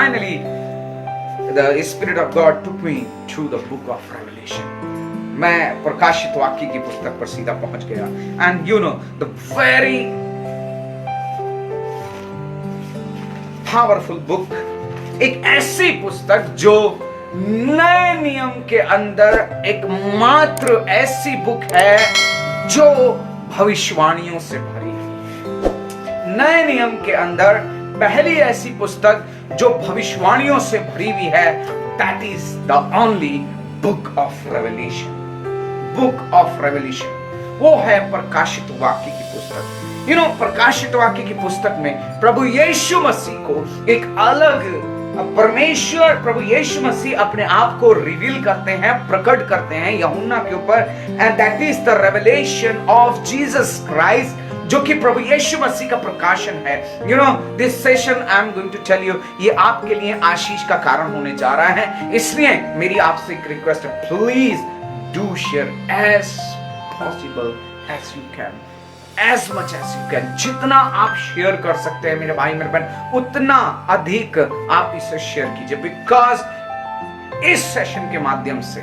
finally the Spirit of God took me to the book of Revelation. मैं प्रकाशित वाक्य की पुस्तक पर सीधा पहुंच गया. And you know, the very powerful book, एक ऐसी पुस्तक जो नए नियम के अंदर एकमात्र ऐसी बुक है जो भविष्यवाणियों से भरी है. नए नियम के अंदर पहली ऐसी पुस्तक जो भविष्यवाणियों से भरी हुई है, that is the only book of Revelation. Book of Revelation, वो है प्रकाशित वाक्य की पुस्तक. You know, प्रकाशित वाक्य की पुस्तक में प्रभु यीशु मसीह को एक अलग परमेश्वर प्रभु यीशु मसीह अपने आप को रिवील करते हैं, प्रकट करते हैं यूहन्ना के ऊपर. And that is the revelation of Jesus Christ, जो कि प्रभु यीशु मसीह का प्रकाशन है. You know, this session I am going to tell you, ये आपके लिए आशीष का कारण होने जा रहा है. इसलिए मेरी आपसे एक रिक्वेस्ट है, please do share as possible as you can, as much as you can. जितना आप शेयर कर सकते हैं मेरे भाई मेरे बहन, उतना अधिक आप इसे शेयर कीजिए. बिकॉज इस सेशन के माध्यम से,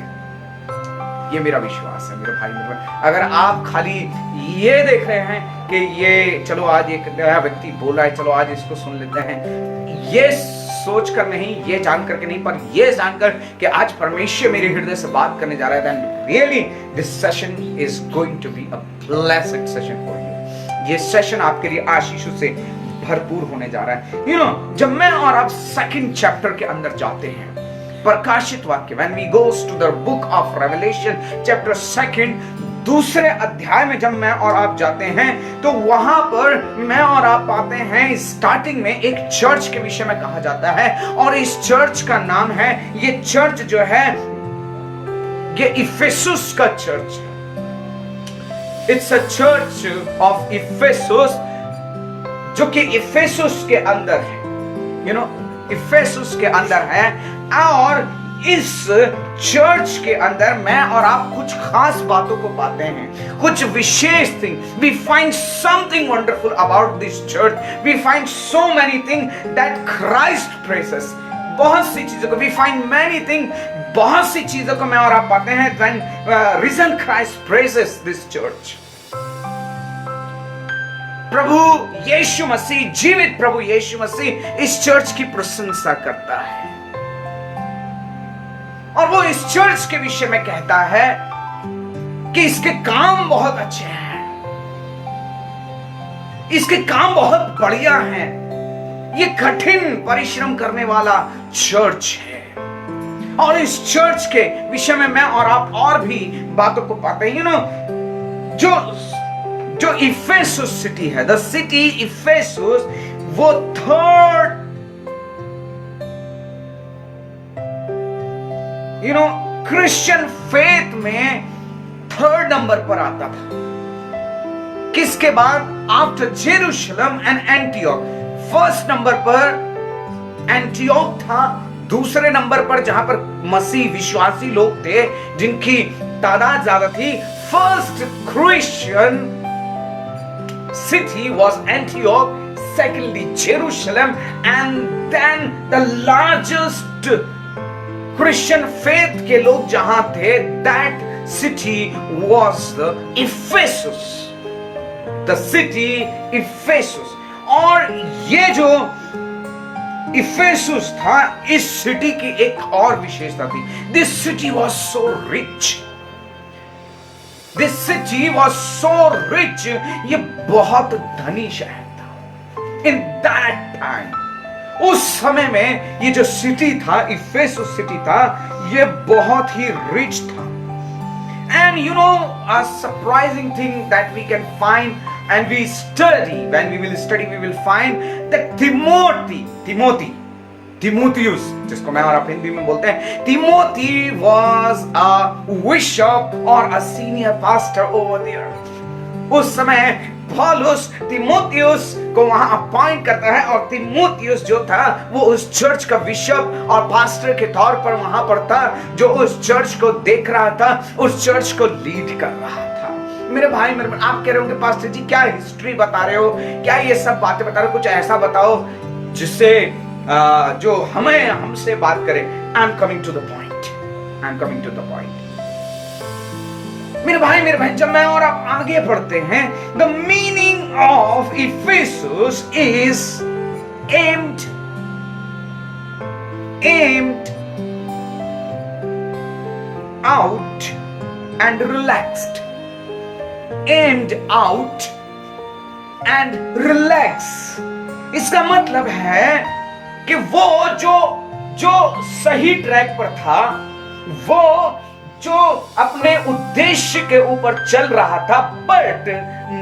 ये मेरा विश्वास है मेरे भाई मेरे बहन, अगर आप खाली ये देख रहे हैं कि ये चलो आज एक नया व्यक्ति बोल रहा है, चलो आज इसको सुन लेते हैं, ये सोच कर नहीं, ये जान करके नहीं, पर ये जानकर कि आज परमेश्वर मेरे हृदय से बात करने जा रहा है, then really this session is going to be a blessed session for you. ये सेशन आपके लिए आशीषों से भरपूर होने जा रहा है. You know, जब मैं और आप सेकंड चैप्टर के अंदर जाते हैं, प्रकाशित वाक्य, when we goes to the book of Revelation chapter 2, दूसरे अध्याय में जब मैं और आप जाते हैं, तो वहां पर मैं और आप पाते हैं स्टार्टिंग में एक चर्च के विषय में कहा जाता है, और इस चर्च का नाम है, ये चर्च जो है ये इफेसुस का चर्च है. इट्स अ चर्च ऑफ इफेसुस, जो कि इफेसुस के अंदर है. यू नो, इफेसुस के अंदर है. और इस चर्च के अंदर मैं और आप कुछ खास बातों को पाते हैं, कुछ विशेष thing. We find something wonderful about this church. We find so many thing that Christ praises. बहुत सी चीजों को वी फाइंड मेनी थिंग, बहुत सी चीजों को मैं और आप पाते हैं when reason Christ praises this church. प्रभु यीशु मसीह, जीवित प्रभु यीशु मसीह इस चर्च की प्रशंसा करता है, और वो इस चर्च के विषय में कहता है कि इसके काम बहुत अच्छे हैं, इसके काम बहुत बढ़िया हैं. ये कठिन परिश्रम करने वाला चर्च है. और इस चर्च के विषय में मैं और आप और भी बातों को पाते हैं. यू नो, जो इफेसुस सिटी है, द सिटी इफेसुस, वो third, you know, Christian faith में थर्ड नंबर पर आता था. किसके बाद? After Jerusalem and Antioch. First number पर एंटियोक था, दूसरे नंबर पर जहां पर मसीह विश्वासी लोग थे जिनकी तादाद ज्यादा थी. First Christian city was Antioch, secondly Jerusalem, and then the largest Christian faith के लोग जहां थे, that city was the Ephesus, the city Ephesus. और ये जो इफेसुस था, इस सिटी की एक और विशेषता थी. This city was so rich. This city was so rich. ये बहुत धनी शहर था. इन दैट टाइम, उस समय में ये जो सिटी था, इफेसुस सिटी था, ये बहुत ही रिच था. And you know, a surprising thing that we can find and we study, when we will study, we will find that Timotheus, जिसको मैं और आप हिंदी में बोलते हैं, Timothy was a bishop or a senior pastor over there. उस समय पौलुस तिमोथियुस को वहां अपॉइंट करता है, और तिमोथियुस जो था वो उस चर्च का बिशप और पास्टर के तौर पर वहां पर था, जो उस चर्च को देख रहा था, उस चर्च को लीड कर रहा था. मेरे भाई मेरे, आप कह रहे होंगे पास्टर जी क्या हिस्ट्री बता रहे हो, क्या ये सब बातें बता रहे हो, कुछ ऐसा बताओ जिससे जो हमें हमसे बात करे। I am coming to the point, I am coming to the point. मेरे भाई मेरे बहन, जब मैं और आप आगे बढ़ते हैं, the meaning of Ephesus is aimed out and relaxed, aimed out and relax। इसका मतलब है कि वो जो सही ट्रैक पर था, वो जो अपने उद्देश्य के ऊपर चल रहा था, but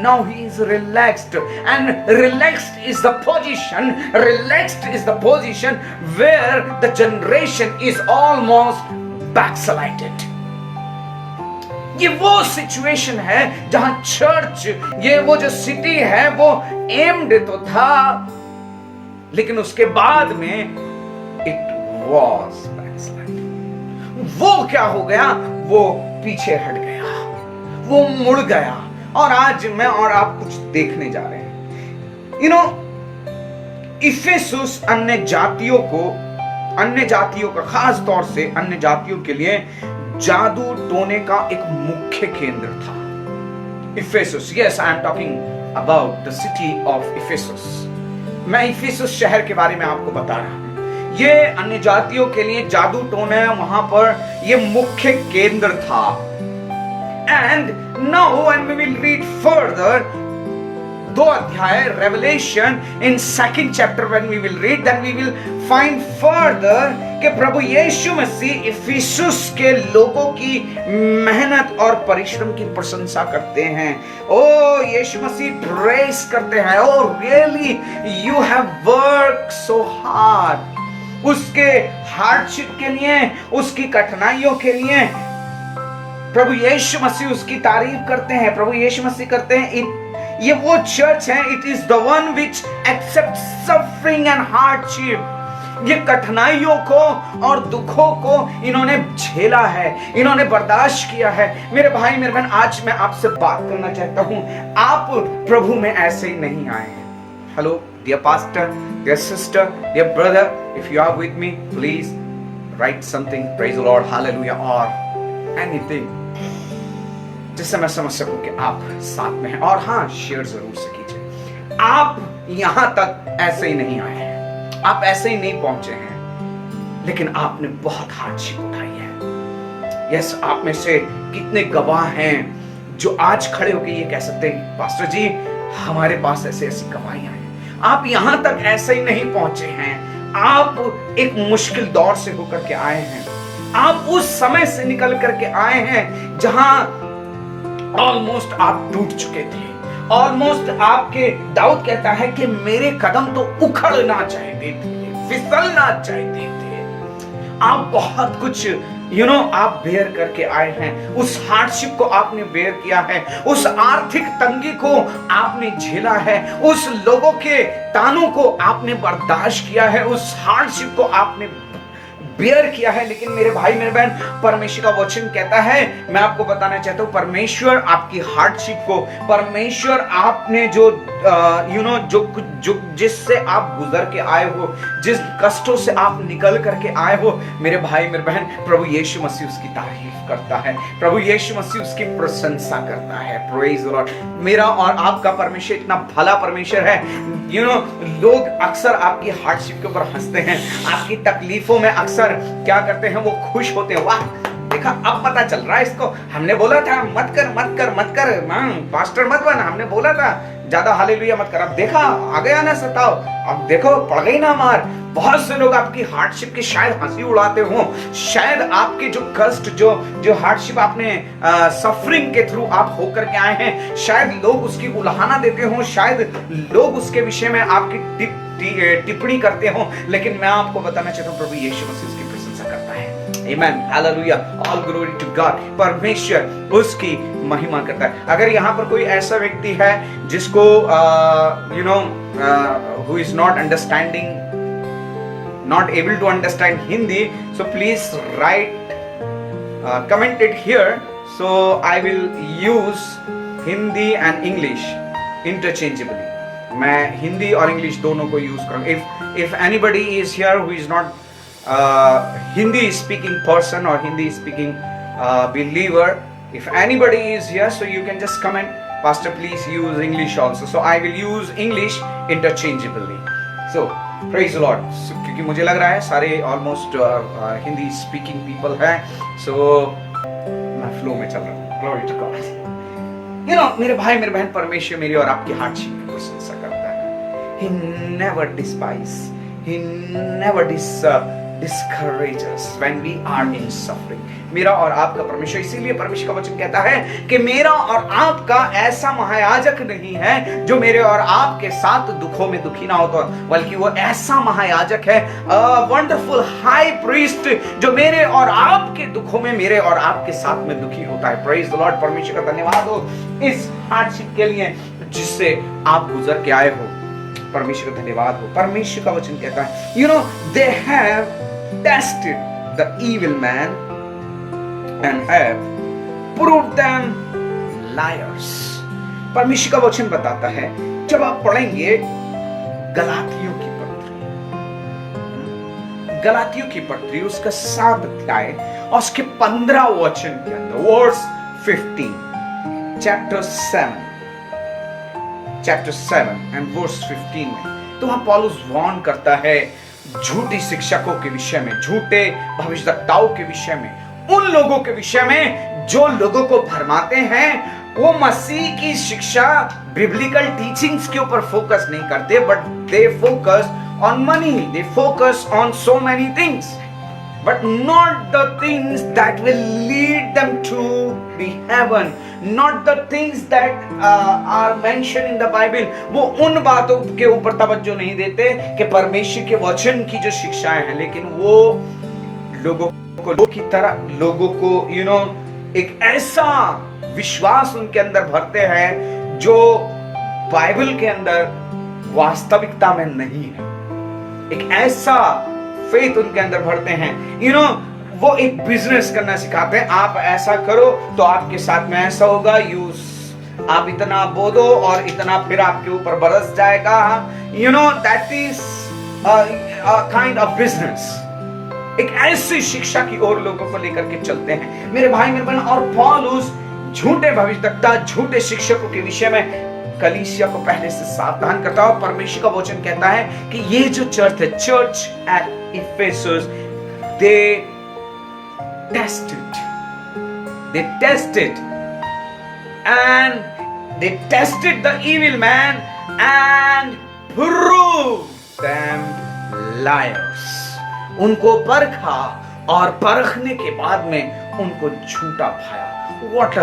now he is relaxed, and relaxed is the position where the generation is almost backslided। ये वो सिचुएशन है जहां चर्च, ये वो जो सिटी है, वो एम्ड तो था, लेकिन उसके बाद में इट वॉज बैकस्लाइड। वो क्या हो गया? वो पीछे हट गया, वो मुड़ गया। और आज मैं और आप कुछ देखने जा रहे हैं। इफिसुस अन्य जातियों का, खास तौर से अन्य जातियों के लिए जादू टोने का एक मुख्य केंद्र था। Ephesus, yes, I am talking about the city of Ephesus. मैं इफिसुस शहर के बारे में आपको बता रहा हूं। ये अन्य जातियों के लिए जादू टोने वहां पर ये मुख्य केंद्र था। And now when we will read further, 2 अध्याय Revelation in 2nd chapter, when we will read, then we will find further कि प्रभु यीशु मसीह इफिसुस के लोगों की मेहनत और परिश्रम की प्रशंसा करते हैं। ओ यीशु मसीह प्रेज करते हैं, oh really you have work so hard. उसके हार्डशिप के लिए, उसकी कठिनाइयों के लिए प्रभु यीशु मसीह उसकी तारीफ करते हैं। प्रभु यीशु मसीह करते हैं, ये वो चर्च है, it is the one which accept suffering and hardship. ये कठिनाइयों को और दुखों को इन्होंने झेला है, इन्होंने बर्दाश्त किया है। मेरे भाई मेरे बहन, आज मैं आपसे बात करना चाहता हूं, आप प्रभु में ऐसे ही नहीं आए हैं। Hello dear pastor, dear sister, dear brother, if you are with me, please write something, praise the Lord, hallelujah, और एनीथिंग जिससे मैं समझ सकूं कि आप साथ में हैं। और हाँ, शेयर जरूर से कीजिए। आप यहां तक ऐसे ही नहीं आए हैं, आप ऐसे ही नहीं पहुंचे हैं, लेकिन आपने बहुत हार्डशिप उठाई है। यस, आप में से कितने गवाह हैं जो आज खड़े होकर ये कह सकते हैं, पास्टर जी हमारे पास ऐसे ऐसी गवाहियां हैं। आप यहां तक ऐसे ही नहीं पहुंचे हैं, आप एक मुश्किल दौर से होकर के आए हैं। आप उस समय से निकल करके आए हैं जहां ऑलमोस्ट आप टूट चुके थे। ऑलमोस्ट आपके, दाऊद कहता है कि मेरे कदम तो उखड़ना चाहते थे, फिसलना चाहते थे। आप बहुत कुछ आप बेयर करके आए हैं। उस हार्डशिप को आपने बेयर किया है, उस आर्थिक तंगी को आपने झेला है, उस लोगों के तानों को आपने बर्दाश्त किया है, उस हार्डशिप को आपने बेयर किया है। लेकिन मेरे भाई मेरे बहन, परमेश्वर का वचन कहता है, मैं आपको बताना चाहता हूं, परमेश्वर आपकी हार्डशिप को, परमेश्वर आपने जो जो जिससे आप गुजर के आए हो, जिस कष्टों से आप निकल करके आए हो, मेरे भाई मेरे बहन, प्रभु यीशु मसीह उसकी तारीफ करता है, प्रभु यीशु मसीह उसकी प्रशंसा करता है। Praise the Lord. मेरा और आपका परमेश्वर इतना भला परमेश्वर है। लोग अक्सर आपकी हार्डशिप के ऊपर हंसते हैं, आपकी तकलीफों में अक्सर क्या करते हैं, वो खुश होते हैं। वाह, देखा अब पता चल रहा है इसको, हमने बोला था मत कर मत कर मत कर, पास्टर मत बन, हमने बोला था ज्यादा हालेलुया मत कर, अब देखा आ गया ना सताओ, अब देखो पड़ गई ना मार। बहुत से लोग आपकी हार्डशिप की शायद हंसी उड़ाते हो, शायद आपके जो कष्ट, जो हार्डशिप आपने सफरिंग के थ्रू आप होकर के आए हैं, शायद लोग उसकी उल्हाना देते हो, शायद लोग उसके विषय में आपकी टिप्पणी करते हो, लेकिन मैं आपको बताना चाहता हूँ, प्रभु यीशु मसीह उसकी प्रशंसा करता है। Amen, Hallelujah, all glory to God। परमेश्वर उसकी महिमा करता है। अगर यहाँ पर कोई ऐसा व्यक्ति है जिसको who is not understanding, not able to understand Hindi, so please write, comment it here, so I will use Hindi and English interchangeably। मैं हिंदी और इंग्लिश दोनों को यूज करूंगा। if anybody is here who is not Hindi speaking person or Hindi speaking believer, if anybody is here, so you can just comment, Pastor, please use English also. So I will use English interchangeably. So praise the Lord. So, क्योंकि मुझे लग रहा है सारे almost Hindi speaking people हैं, सो मैं flow में चल रहा हूँ. Glory to God. You know, मेरे भाई मेरे बहन, परमेश्वर मेरी और आपकी हार्डशिप की प्रशंसा करता है. He never despise, he never discourages when we are in suffering. मेरा और आपका परमेश्वर, इसीलिए परमेश्वर का वचन कहता है कि मेरा और आपका ऐसा महायाजक नहीं है जो मेरे और आपके साथ दुखों में दुखी ना होता, बल्कि वो ऐसा महायाजक है, वंडरफुल हाई प्रीस्ट, जो मेरे और आपके दुखों में मेरे और आपके साथ में दुखी होता है. Praise the Lord. परमेश्वर का धन्यवाद हो इस हार्डशिप के लिए जिससे आप गुजर के आए हो. परमेश्वर का धन्यवाद हो. परमेश्वर का वचन कहता है, you no, they have tested the evil man and have proved them liars. परमेश्वर का वचन बताता है, जब आप पढ़ेंगे गलातियों की पत्री उसका 7 अध्याय और उसके 15 वचन के अंदर, वर्स 15, चैप्टर 7 एंड वर्स 15 में, तो वहां पौलुस वार्न करता है झूठी शिक्षकों के विषय में, झूठे भविष्यवक्ताओं के विषय में, उन लोगों के विषय में जो लोगों को भरमाते हैं. वो मसीह की शिक्षा, बिब्लिकल टीचिंग्स के ऊपर फोकस नहीं करते, but they focus on money, they focus on so many things, but not the things that will lead them to the heaven, not the things that are mention in the Bible. वो उन बातों के ऊपर तवज्जो नहीं देते कि परमेश्वर के वचन की जो शिक्षाएं हैं, लेकिन वो लोगों को यू नो एक ऐसा विश्वास उनके अंदर भरते हैं जो बाइबल के अंदर वास्तविकता में नहीं है. एक ऐसा फेथ उनके अंदर भरते हैं, यू नो, वो एक बिजनेस करना सिखाते हैं. आप ऐसा करो तो आपके साथ में ऐसा होगा, आप इतना बो दो और इतना फिर आपके ऊपर बरस जाएगा. You know, that is kind of business. एक ऐसी शिक्षा की ओर लोगों को लेकर के चलते हैं मेरे भाई मेरे बहन. और पौलुस झूठे भविष्यवक्ता, झूठे शिक्षकों के विषय में कलीसिया को पहले से सावधान करता है. और परमेश्वर का वचन कहता है कि ये जो चर्च है, church at Ephesus, they tested the evil man and proved them liars. उनको परखा और परखने के बाद में उनको झूठा पाया. What a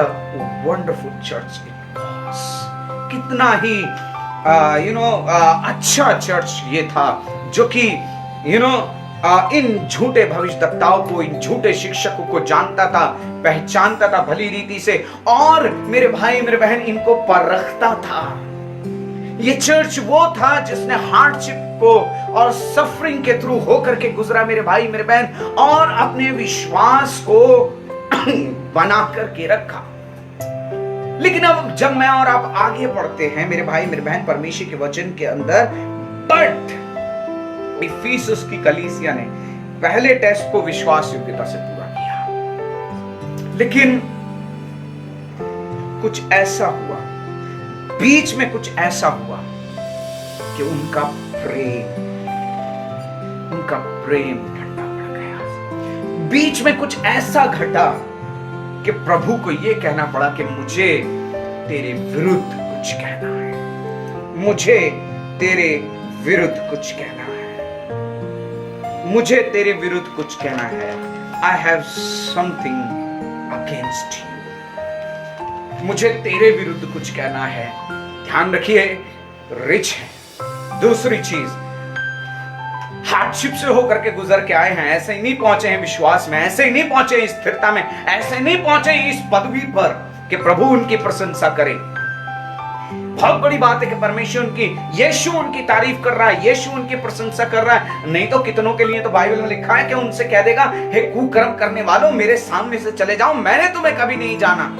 wonderful church it was. कितना ही अच्छा चर्च ये था, जो कि इन झूठे भविष्यवक्ताओं को, इन झूठे शिक्षकों को जानता था, पहचानता था भली रीति से, और मेरे भाई मेरे बहन इनको परखता था. ये चर्च वो था जिसने हार्डशिप को और सफरिंग के थ्रू होकर के गुजरा मेरे भाई मेरे बहन, और अपने विश्वास को बना करके रखा. लेकिन अब जब मैं और आप आगे बढ़ते हैं मेरे भाई मेरे बहन परमेश्वर के वचन के अंदर, बट इफिसस की कलीसिया ने पहले टेस्ट को विश्वास योग्यता से पूरा किया, लेकिन कुछ ऐसा हुआ, बीच में कुछ ऐसा हुआ कि उनका प्रेम ठंडा पड़ गया. बीच में कुछ ऐसा घटा कि प्रभु को यह कहना पड़ा कि मुझे तेरे विरुद्ध कुछ कहना है, मुझे तेरे विरुद्ध कुछ कहना है, मुझे तेरे विरुद्ध कुछ कहना है. I have something against you, मुझे तेरे विरुद्ध कुछ कहना है. ध्यान रखिए, रिच है. दूसरी चीज, हार्डशिप से होकर के गुजर के आए हैं, ऐसे ही नहीं पहुंचे हैं विश्वास में, ऐसे ही नहीं पहुंचे इस स्थिरता में, ऐसे नहीं पहुंचे इस पदवी पर कि प्रभु उनकी प्रशंसा करे. बहुत बड़ी बात है कि परमेश्वर यीशु उनकी तारीफ कर रहा है, यीशु उनकी प्रशंसा कर रहा है. नहीं तो कितनों के लिए तो बाइबल में लिखा है कि उनसे कह देगा, हे कुकर्म करने वालों, मेरे सामने से चले जाओ, मैंने तुम्हें कभी नहीं जाना.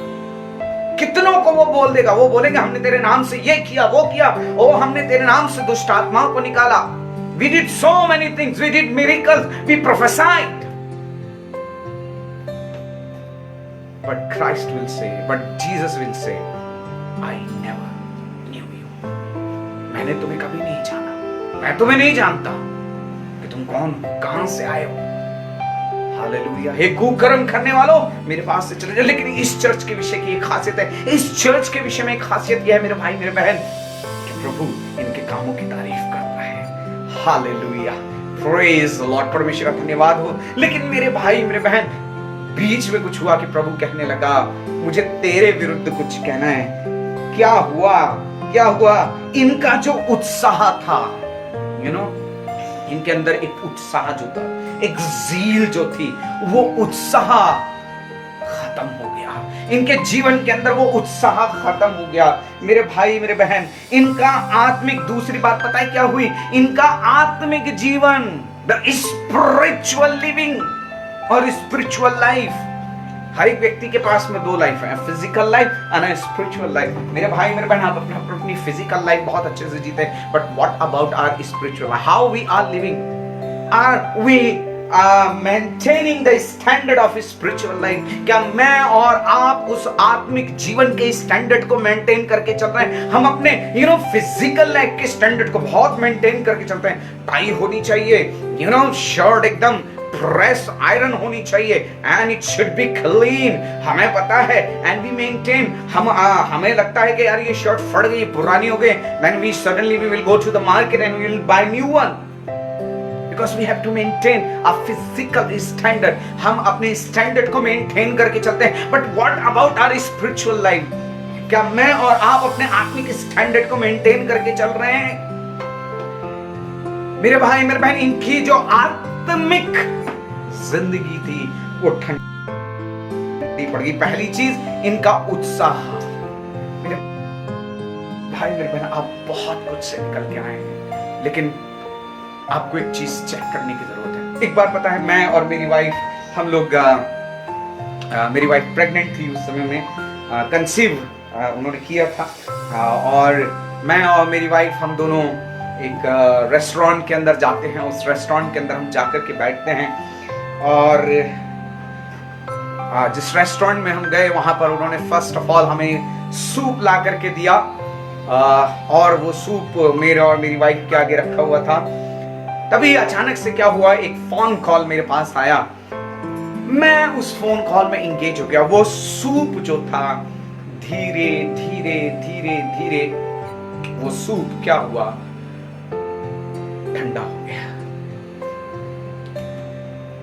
कितनों को वो बोल देगा, वो बोलेंगे हमने तेरे नाम से ये किया, वो किया, ओ हमने तेरे नाम से दुष्ट आत्माओं को निकाला. We did so many things. We did miracles. We prophesied. But Christ will say, but Jesus will say, I never knew you. मैंने तुम्हें कभी नहीं जाना, मैं तुम्हें नहीं जानता कि तुम कौन हो, कहां से आए हो। हालेलुया। हे कुकर्म करने वालों, मेरे पास से चले जाओ। लेकिन इस चर्च के विषय की एक खासियत है, इस चर्च के विषय में एक खासियत यह है मेरे भाई मेरे बहन, कि प्रभु इनके कामों की तारीफ करता है। Hallelujah, praise the Lord. परमेश्वर का धन्यवाद हो। लेकिन मेरे भाई मेरे बहन, बीच में कुछ हुआ कि प्रभु कहने लगा, मुझे तेरे विरुद्ध कुछ कहना है। क्या हुआ? क्या हुआ? इनका जो उत्साह था, इनके अंदर एक उत्साह जो था, एक ज़ील जो थी, वो उत्साह खत्म हो गया। इनके जीवन के अंदर वो उत्साह खत्म हो गया। मेरे भाई मेरे बहन, इनका आत्मिक, दूसरी बात पता है क्या हुई? इनका आत्मिक जीवन, द स्पिरिचुअल लिविंग और स्पिरिचुअल लाइफ, हर एक व्यक्ति के पास में दो लाइफ है, फिजिकल लाइफ और स्पिरिचुअल लाइफ। मेरे भाई मेरे बहन, आप अपनी फिजिकल लाइफ बहुत अच्छे से जीते हैं, but what about our spiritual? How we are living? Are we maintaining the standard of spiritual life? क्या मैं और आप उस आत्मिक जीवन के स्टैंडर्ड को मेंटेन करके चल रहे हैं? हम अपने फिजिकल लाइफ के स्टैंडर्ड को बहुत मेंटेन करके चलते हैं। टाई होनी चाहिए, शर्ट एकदम प्रेस आयरन होनी चाहिए, and it should be clean. हमें पता है, एंड वी मेंटेन। हमें लगता है कि यार ये शर्ट फट गई, पुरानी हो गई, then we suddenly we will go to the market and we will buy new one, because we have to maintain a physical standard. हम अपने स्टैंडर्ड को मेंटेन करके चलते हैं। But what about our spiritual life? क्या मैं और आप अपने आत्मिक स्टैंडर्ड को मेंटेन करके चल रहे हैं? मेरे भाई मेरे बहन, इनकी जो आत्मिक जिंदगी थी वो ठंडी पड़ गई। पहली चीज, इनका उत्साह। मेरे भाई मेरे बहन, आप बहुत कुछ से निकल के आए हैं, लेकिन आपको एक चीज चेक करने की जरूरत है। एक बार पता है, मैं और मेरी वाइफ, हम लोग मेरी वाइफ प्रेग्नेंट थी उस समय में, कंसीव उन्होंने किया था, और मैं और मेरी वाइफ हम दोनों एक रेस्टोरेंट के अंदर जाते हैं। उस रेस्टोरेंट के अंदर हम जाकर के बैठते हैं, और जिस रेस्टोरेंट में हम गए वहां पर उन्होंने फर्स्ट ऑफ ऑल हमें सूप ला करके दिया, और वो सूप मेरे और मेरी वाइफ के आगे रखा हुआ था। तभी अचानक से क्या हुआ, एक फोन कॉल मेरे पास आया। मैं उस फोन कॉल में इंगेज हो गया। वो सूप जो था, धीरे धीरे धीरे धीरे वो सूप क्या हुआ, ठंडा हो गया।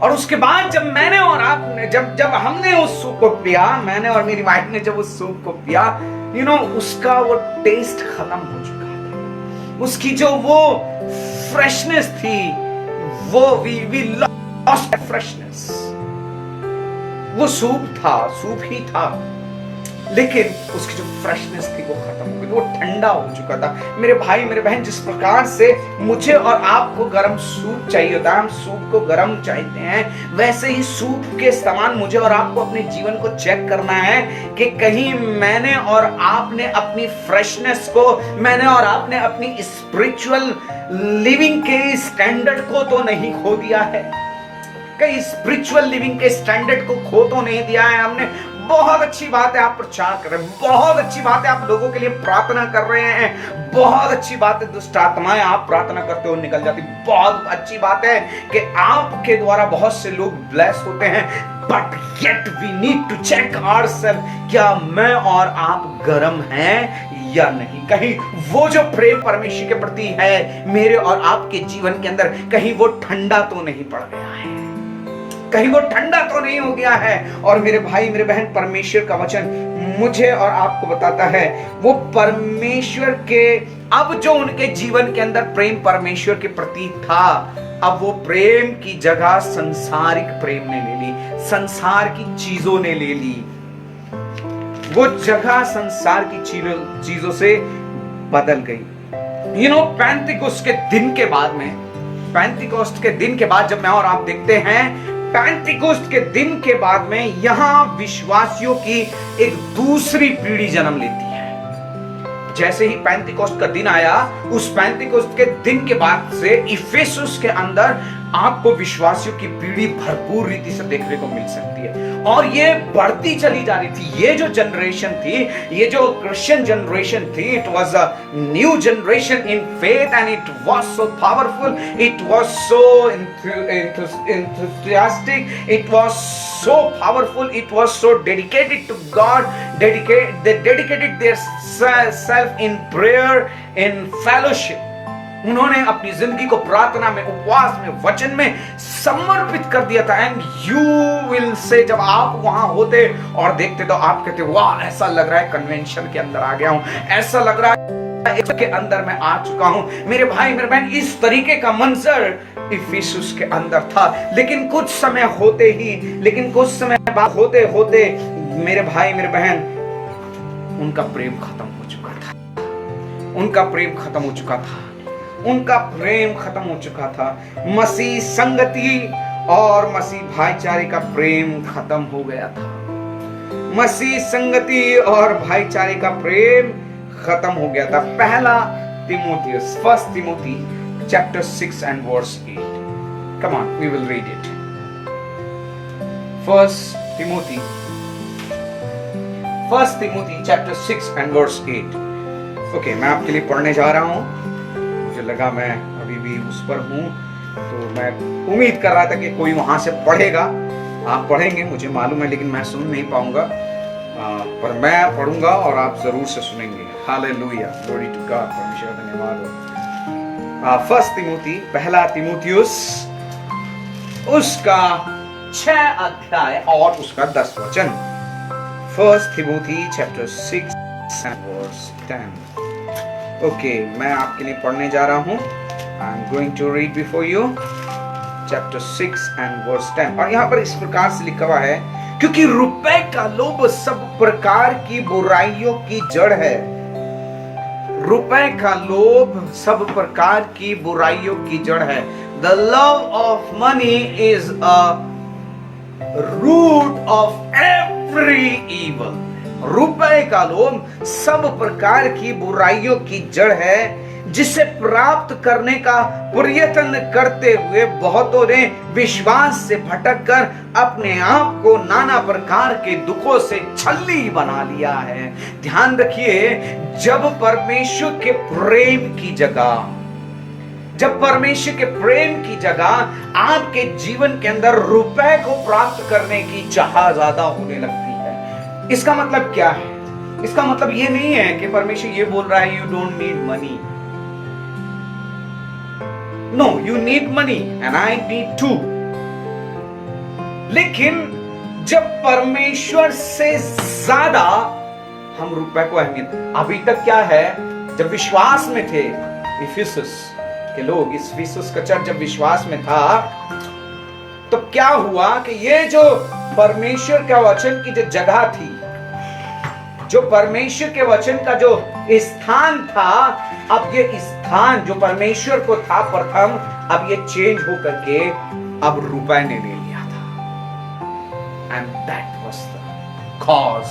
और उसके बाद जब मैंने और आपने जब हमने उस सूप को पिया, मैंने और मेरी वाइफ ने जब उस सूप को पिया, उसका वो टेस्ट खत्म हो चुका था। उसकी जो वो फ्रेशनेस थी, वो वी लॉस्ट फ्रेशनेस। वो सूप था, सूप ही था, लेकिन उसकी जो फ्रेशनेस थी वो खत्म हो गई, वो ठंडा हो चुका था। मेरे भाई मेरे बहन, जिस प्रकार से मुझे और आपको गर्म सूप चाहिए होता है, हम सूप को गर्म चाहते हैं, वैसे ही सूप के समान मुझे और आपको अपने जीवन को चेक करना है कि कहीं मैंने और आपने अपनी फ्रेशनेस को, मैंने और आपने अपनी स्पिरिचुअल लिविंग के स्टैंडर्ड को तो नहीं खो दिया है। कहीं स्पिरिचुअल लिविंग के स्टैंडर्ड को खो तो नहीं दिया है हमने। बहुत अच्छी बात है आप प्रचार कर रहे हैं, बहुत अच्छी बात है आप लोगों के लिए प्रार्थना कर रहे हैं, बहुत अच्छी बात है दुष्ट आत्माएं आप प्रार्थना करते हो निकल जाती, बहुत अच्छी बात है कि आपके द्वारा बहुत से लोग ब्लेस होते हैं। But yet we need to check ourself, क्या मैं और आप गर्म हैं या नहीं? कहीं वो जो प्रेम परमेश्वर के प्रति है मेरे और आपके जीवन के अंदर, कहीं वो ठंडा तो नहीं पड़ गया है, कहीं वो ठंडा तो नहीं हो गया है? और मेरे भाई मेरे बहन, परमेश्वर का वचन मुझे और आपको बताता है, वो परमेश्वर के, अब जो उनके जीवन के अंदर प्रेम परमेश्वर के प्रति था, अब वो प्रेम की जगह संसारिक प्रेम ने ले ली, संसार की चीजों ने ले ली। वो जगह संसार की चीजों से बदल गई। पेंतिकोस्त के दिन के बाद में, पेंतिकोस्त के दिन के बाद जब मैं और आप देखते हैं, पेंतिकोस्त के दिन के बाद में यहां विश्वासियों की एक दूसरी पीढ़ी जन्म लेती है। जैसे ही पेंतिकोस्त का दिन आया, उस पेंतिकोस्त के दिन के बाद से इफिसुस के अंदर आपको विश्वासियों की पीढ़ी भरपूर रीति से देखने को मिल सकती है, और ये बढ़ती चली जा रही थी। ये जो जनरेशन थी, ये जो क्रिश्चियन जनरेशन थी, it was a new generation in faith and it was so powerful, it was so enthusiastic, it was so powerful, it was so dedicated to God. They dedicated their self in prayer, in fellowship. उन्होंने अपनी जिंदगी को प्रार्थना में, उपवास में, वचन में समर्पित कर दिया था। एंड यू विल से, जब आप वहां होते और देखते तो आप कहते, वाह, ऐसा लग रहा है कन्वेंशन के अंदर आ गया हूं, ऐसा लग रहा है के अंदर मैं आ चुका हूं। मेरे भाई मेरे बहन, इस तरीके का मंजर इफिसुस के अंदर था। लेकिन कुछ समय बाद होते होते मेरे भाई मेरे बहन, उनका प्रेम खत्म हो चुका था। उनका प्रेम खत्म हो चुका था। मसीह संगति और मसीह भाईचारे का प्रेम खत्म हो गया था। मसीह संगति और भाईचारे का प्रेम खत्म हो गया था। पहला Timothy, first Timothy chapter 6 and verse 8. Come on, we will read it. First Timothy chapter 6 and verse 8. Okay, मैं आपके लिए पढ़ने जा रहा हूँ। मुझे लगा मैं अभी भी उस पर हूँ, तो मैं उम्मीद कर रहा था कि कोई वहां से पढ़ेगा। आप पढ़ेंगे मुझे मालूम है, लेकिन मैं सुन नहीं पाऊंगा, पर मैं पढ़ूंगा और आप जरूर से सुनेंगे। हालेलुया, ग्लोरी टू गॉड, परमेश्वर का धन्यवाद हो। फर्स्ट तिमोथी, पहला तिमोथियुस, उसका 6 अध्याय और उसका 10 वचन। First Timothy chapter 6 and verse 10. Okay, मैं आपके लिए पढ़ने जा रहा हूं। I am going to read before you chapter 6 and verse 10। और यहाँ पर इस प्रकार से लिखा हुआ है, क्योंकि रुपए का लोभ सब प्रकार की बुराइयों की जड़ है। रुपए का लोभ सब प्रकार की बुराइयों की जड़ है। The love of money is a root of every evil. रुपए का लोभ सब प्रकार की बुराइयों की जड़ है, जिसे प्राप्त करने का प्रयत्न करते हुए बहुतों ने विश्वास से भटककर अपने आप को नाना प्रकार के दुखों से छल्ली बना लिया है। ध्यान रखिए, जब परमेश्वर के प्रेम की जगह आपके जीवन के अंदर रुपए को प्राप्त करने की चाह ज्यादा होने लगती है, इसका मतलब क्या है? इसका मतलब ये नहीं है कि परमेश्वर ये बोल रहा है, you don't need money. No, you need money and I need too. लेकिन जब परमेश्वर से ज्यादा हम रुपए को अहमियत, अभी तक क्या है, जब विश्वास में थे इफिसुस के लोग, इस इफिसुस का चर्च जब विश्वास में था, तो क्या हुआ कि ये जो परमेश्वर का वचन की जो जगह थी, जो परमेश्वर के वचन का जो स्थान था, अब ये स्थान जो परमेश्वर को था प्रथम, अब ये चेंज होकर के अब रुपए ने ले लिया था। And that was the cause,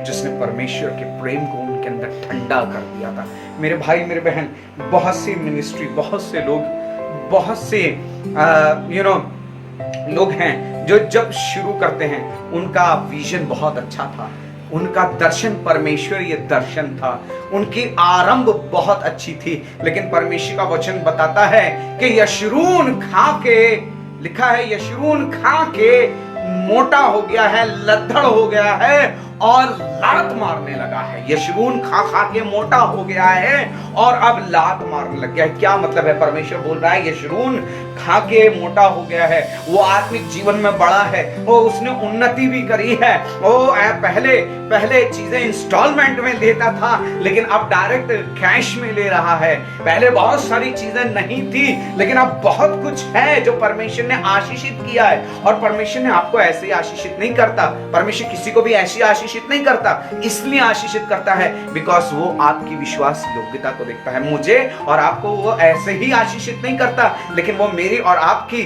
जिसने परमेश्वर के प्रेम को उनके अंदर ठंडा कर दिया था। मेरे भाई मेरे बहन, बहुत सी मिनिस्ट्री, बहुत से लोग, बहुत से लोग हैं जो जब शुरू करते हैं, उनका विजन बहुत अच्छा था, उनका दर्शन परमेश्वरीय दर्शन था, उनकी आरंभ बहुत अच्छी थी, लेकिन परमेश्वर का वचन बताता है कि यशरून खा के, लिखा है, यशरून खा के मोटा हो गया है, लद्दड़ हो गया है और लात मारने लगा है। यशरून खा खा के मोटा हो गया है और अब लात मारने लग गया है। क्या मतलब है? परमेश्वर बोल रहा है यशरून खा के मोटा हो गया है, वो आत्मिक जीवन में बड़ा है, वो उसने उन्नति भी करी है। वो पहले चीजें इंस्टॉलमेंट में लेता था, लेकिन अब डायरेक्ट कैश में ले रहा है। पहले बहुत सारी चीजें नहीं थी, लेकिन अब बहुत कुछ है जो परमेश्वर ने आशीषित किया है। और परमेश्वर ने आपको ऐसे ही आशीषित नहीं करता, परमेश्वर किसी को भी ऐसी आशीषित नहीं करता, इसलिए आशीषित करता है बिकॉज वो आपकी विश्वास योग्यता को देखता है। मुझे और आपको वो ऐसे ही आशीषित नहीं करता, लेकिन वो मेरी मेरी और आपकी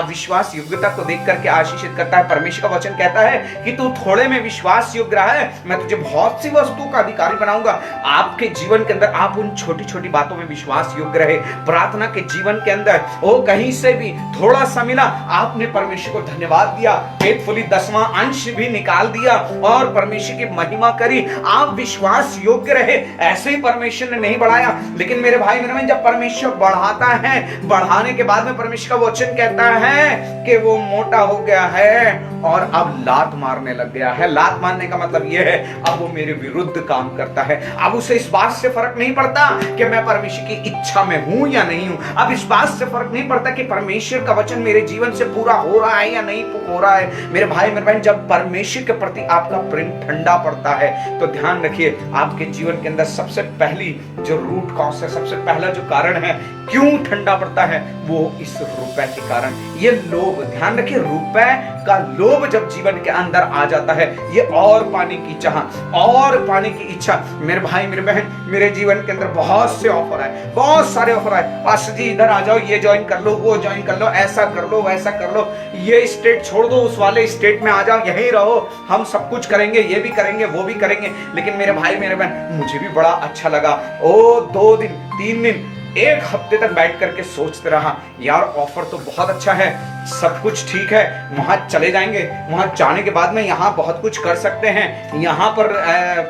विश्वास योग्यता को देख करके आशीषित करता है। परमेश्वर का वचन कहता है कि तू थोड़े में विश्वास योग्य रहा है, मैं तुझे बहुत सी वस्तुओं का अधिकारी बनाऊंगा। आपके जीवन के अंदर आप उन छोटी छोटी बातों में विश्वास योग्य रहे। प्रार्थना के जीवन के अंदर वो कहीं से भी थोड़ा सा मिला, आपने परमेश्वर को धन्यवाद दिया, फेथफुली 10वां अंश भी निकाल दिया और परमेश्वर की महिमा करी। आप विश्वास योग्य रहे। ऐसे ही परमेश्वर ने नहीं बढ़ाया, लेकिन मेरे भाई मेरे बहन, जब परमेश्वर बढ़ाता है, बढ़ाने के बाद में परमेश्वर का वचन कहता है कि वो मोटा हो गया है और अब लात मारने लग गया है। लात मारने का मतलब यह है अब वो मेरे विरुद्ध काम करता है। अब उसे इस बात से फर्क नहीं पड़ता कि मैं परमेश्वर की इच्छा में हूं या नहीं हूं। अब इस बात से फर्क नहीं पड़ता कि परमेश्वर का वचन मेरे जीवन से पूरा हो रहा है या नहीं हो रहा है। मेरे भाई मेरे बहन, जब परमेश्वर के प्रति आपका प्रेम ठंडा पड़ता है तो ध्यान रखिए, आपके जीवन के अंदर सबसे पहली जो रूट कॉज है, सबसे पहला जो कारण है क्यों ठंडा पड़ता है, वो इस रुपए के कारण। ये लोभ, ध्यान रखिए, रुपए का लोभ जब जीवन के अंदर आ जाता है, ये और पाने की चाह, और पाने की इच्छा। मेरे भाई मेरे बहन, मेरे जीवन के अंदर बहुत से ऑफर आए, बहुत सारे ऑफर आए। पास्टर जी इधर आ जाओ, ये ज्वाइन कर लो, वो ज्वाइन कर लो, ऐसा कर लो, वैसा कर लो, ये स्टेट छोड़ दो, उस वाले स्टेट में आ जाओ, यहीं रहो, हम सब कुछ करेंगे, ये भी करेंगे, वो भी करेंगे। लेकिन मेरे भाई मेरे बहन, मुझे भी बड़ा अच्छा लगा। ओ 2 दिन 3 दिन 1 हफ्ते तक बैठ करके सोचते रहा, यार ऑफर तो बहुत अच्छा है, सब कुछ ठीक है, वहां चले जाएंगे, वहां जाने के बाद में यहाँ बहुत कुछ कर सकते हैं, यहाँ पर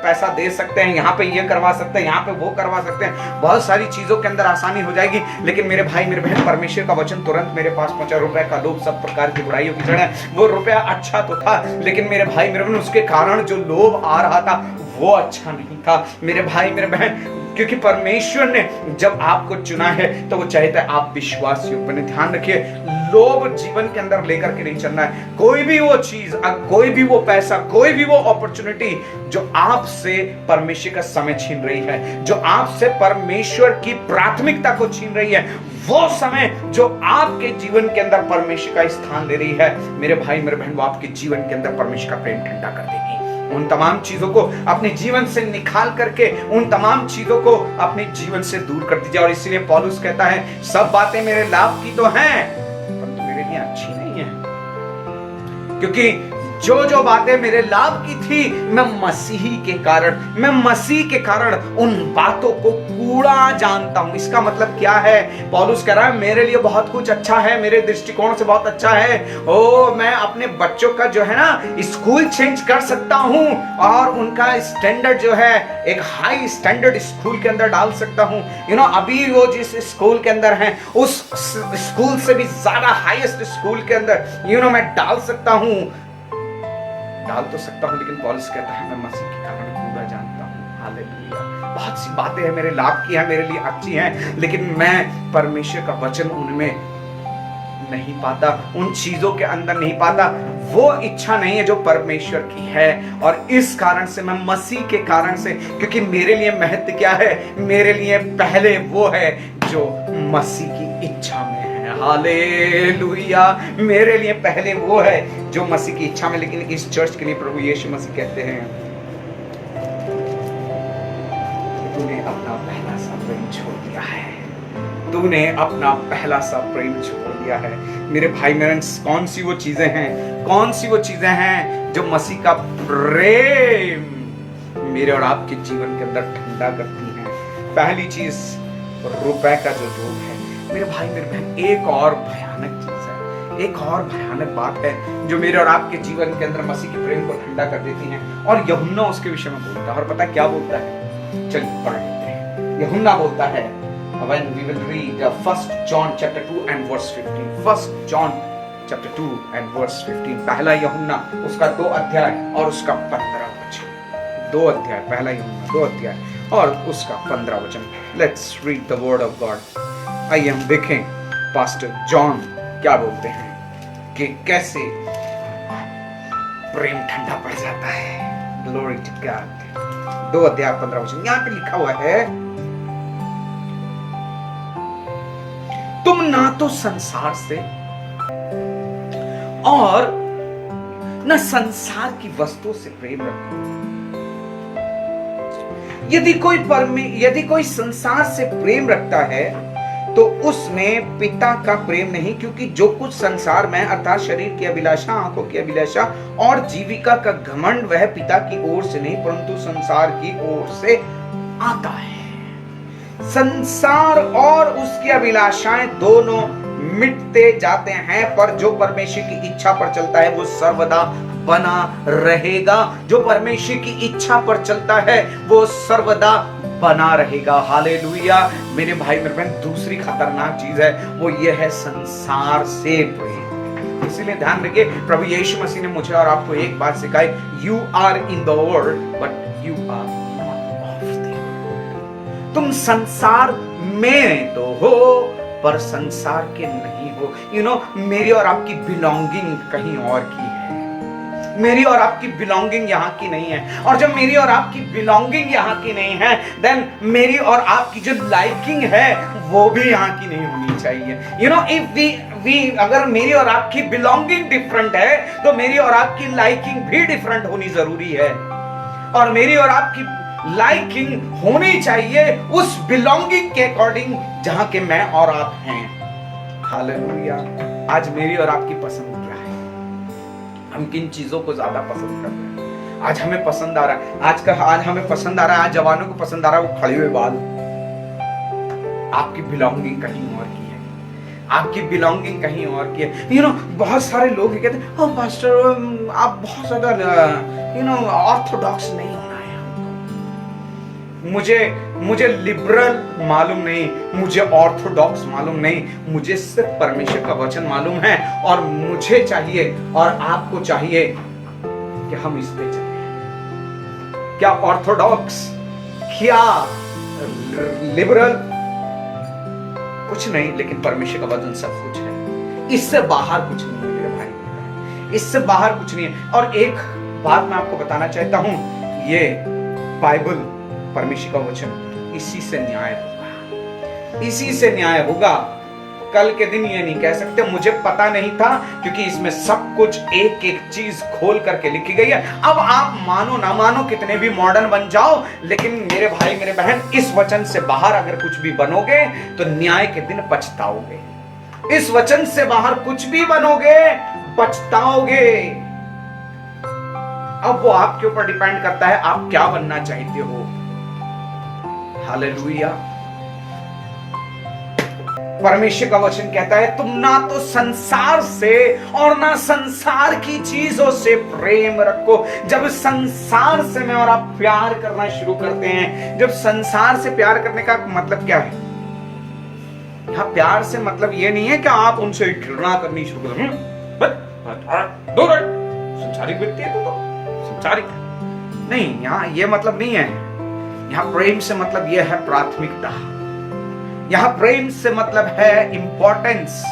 पैसा दे सकते हैं, यहाँ पे ये करवा सकते हैं, यहाँ पे वो करवा सकते हैं, बहुत सारी चीजों के अंदर आसानी हो जाएगी। लेकिन मेरे भाई मेरे बहन, परमेश्वर का वचन तुरंत मेरे पास पहुंचा। रुपए का लोभ सब प्रकार की बुराइयों की जड़ है। वो रुपया अच्छा तो था, लेकिन मेरे भाई मेरे बहन, उसके कारण जो लोभ आ रहा था वो अच्छा नहीं था। मेरे भाई मेरे बहन, क्योंकि परमेश्वर ने जब आपको चुना है तो वो चाहता है आप विश्वास योग्य बने। ध्यान रखिए, लोभ जीवन के अंदर लेकर के नहीं चलना है। कोई भी वो चीज, कोई भी वो पैसा, कोई भी वो अपॉर्चुनिटी जो आपसे परमेश्वर का समय छीन रही है, जो आपसे परमेश्वर की प्राथमिकता को छीन रही है, वो समय जो आपके जीवन के अंदर परमेश्वर का स्थान ले रही है, मेरे भाई मेरे बहन, वो आपके जीवन के अंदर परमेश्वर का प्रेम ठंडा कर देगी। उन तमाम चीजों को अपने जीवन से निकाल करके उन तमाम चीजों को अपने जीवन से दूर कर दीजिए। और इसलिए पौलुस कहता है, सब बातें मेरे लाभ की तो हैं, परंतु मेरे लिए अच्छी नहीं है, क्योंकि जो जो बातें मेरे लाभ की थी, मैं मसीह के कारण उन बातों को कूड़ा जानता हूं। इसका मतलब क्या है? पौलुस कह रहा है मेरे लिए बहुत कुछ अच्छा है, मेरे दृष्टिकोण से बहुत अच्छा है। मैं अपने बच्चों का जो है ना स्कूल चेंज कर सकता हूं और उनका स्टैंडर्ड जो है एक हाई स्टैंडर्ड स्कूल के अंदर डाल सकता हूं। अभी वो जिस स्कूल के अंदर हैं उस स्कूल से भी ज्यादा हाईएस्ट स्कूल के अंदर मैं डाल सकता हूं, लेकिन पौलुस कहता है मैं मसीह के कारण कूड़ा जानता हूं। हालेलुया। बहुत सी बातें हैं मेरे लाभ की हैं, मेरे लिए अच्छी हैं, लेकिन मैं परमेश्वर का वचन उनमें नहीं पाता, उन चीजों के अंदर नहीं पाता। वो इच्छा नहीं है जो परमेश्वर की है। और इस कारण से मैं मसीह के कारण से, क्योंकि मेरे लिए महत्व क्या है? मेरे लिए पहले वो है जो मसीह की इच्छा में है। हालेलुया। मेरे लिए पहले वो है जो मसीह की इच्छा में। लेकिन इस चर्च के लिए प्रभु यीशु मसीह कहते हैं, तूने अपना पहला सा प्रेम छोड़ दिया है, तूने अपना पहला सा प्रेम छोड़ दिया है। मेरे भाई मेरे, कौन सी वो चीजें हैं जो मसीह का प्रेम मेरे और आपके जीवन के अंदर ठंडा करती हैं? पहली चीज रुपए का जो लोभ है। मेरे भाई मेरे बहन, एक और भयानक चीज है, एक और भयानक बात है जो मेरे और आपके जीवन के अंदर मसीह के प्रेम को ठंडा कर देती है। और यूहन्ना उसके विषय में बोलता है, और पता क्या बोलता है? चलिए पढ़ लेते हैं। यूहन्ना बोलता है, when we will read 1 John chapter 2 and verse 15. 1 John chapter 2 and verse 15. पहला यूहन्ना उसका 2 अध्याय और उसका 15 वचन। 2 अध्याय, पहला यूहन्ना 2 अध्याय और उसका 15 वचन। Let's read the word of God. I am देखें पास्टर जॉन क्या बोलते हैं कि कैसे प्रेम ठंडा पड़ जाता है। Glory to God. 2 अध्याय 15 वचन। यहां पे लिखा हुआ है, तुम ना तो संसार से और न संसार की वस्तुओं से प्रेम रखो। यदि कोई संसार से प्रेम रखता है तो उसमें पिता का प्रेम नहीं, क्योंकि जो कुछ संसार में अर्थात शरीर की अभिलाषा, आंखों की अभिलाषा और जीविका का घमंड वह पिता की ओर से नहीं परंतु संसार की ओर से आता है। संसार और उसकी अभिलाषाएं दोनों मिटते जाते हैं, पर जो परमेश्वर की इच्छा पर चलता है वो सर्वदा बना रहेगा। जो परमेश्वर की इच्छा पर चलता है वो सर्वदा बना रहेगा। हालेलुया। मेरे भाई मेरे बहन, दूसरी खतरनाक चीज है वो ये है संसार से प्रेम। इसीलिए ध्यान रखिए, प्रभु यीशु मसीह ने मुझे और आपको एक बात सिखाई, you are in the world but you are not of the world. तुम संसार में तो हो पर संसार के नहीं हो। यू नो, मेरी और आपकी बिलोंगिंग कहीं और की है, मेरी और आपकी बिलोंगिंग यहाँ की नहीं है। और जब मेरी और आपकी बिलोंगिंग यहाँ की नहीं है, देन मेरी और आपकी जो लाइकिंग है वो भी यहाँ की नहीं होनी चाहिए। यू नो, इफ वी अगर मेरी और आपकी बिलोंगिंग डिफरेंट है तो मेरी और आपकी लाइकिंग भी डिफरेंट होनी जरूरी है। और मेरी और आपकी लाइकिंग होनी चाहिए उस बिलोंगिंग के अकॉर्डिंग जहां के मैं और आप हैं। हालेलुया। आज मेरी और आपकी पसंद क्या है? हम किन चीजों को ज्यादा पसंद कर रहे हैं? आज हमें पसंद आ रहा है, आज हमें पसंद आ रहा है, आज जवानों को पसंद आ रहा है वो खड़े हुए बाल। आपकी बिलोंगिंग कहीं और की है, आपकी बिलोंगिंग कहीं और की है। यू नो, बहुत सारे लोग कहते हैं, ओह पास्टर आप बहुत ज्यादा यू नो ऑर्थोडॉक्स नहीं होना है। मुझे लिबरल मालूम नहीं, मुझे ऑर्थोडॉक्स मालूम नहीं, मुझे सिर्फ परमेश्वर का वचन मालूम है। और मुझे चाहिए और आपको चाहिए कि हम इस पे चलें। क्या ऑर्थोडॉक्स, क्या लिबरल, कुछ नहीं, लेकिन परमेश्वर का वचन सब कुछ है। इससे बाहर कुछ नहीं है मेरे भाई, इससे बाहर कुछ नहीं है। और एक बात मैं आपको बताना चाहता हूं, ये बाइबल परमेश्वर का वचन, इसी से न्याय होगा, इसी से न्याय होगा। कल के दिन ये नहीं कह सकते मुझे पता नहीं था, क्योंकि इसमें सब कुछ एक एक चीज खोल करके लिखी गई है। अब आप मानो ना मानो, कितने भी मॉडर्न बन जाओ, लेकिन मेरे भाई मेरे बहन, इस वचन से बाहर अगर कुछ भी बनोगे तो न्याय के दिन पछताओगे। इस वचन से बाहर कुछ भी बनोगे पछताओगे। अब वो आपके ऊपर डिपेंड करता है आप क्या बनना चाहते हो। हालेलुया। परमेश्वर का वचन कहता है तुम ना तो संसार से और ना संसार की चीजों से प्रेम रखो। जब संसार से मैं और आप प्यार करना शुरू करते हैं, जब संसार से प्यार करने का मतलब क्या है? यहां प्यार से मतलब ये नहीं है कि आप उनसे घृणा करनी शुरू कर दो, संसारिक व्यक्ति है तो संसारिक नहीं, यहां ये मतलब नहीं है। यहां प्रेम से मतलब यह है प्राथमिकता, यहां प्रेम से मतलब है इंपॉर्टेंस।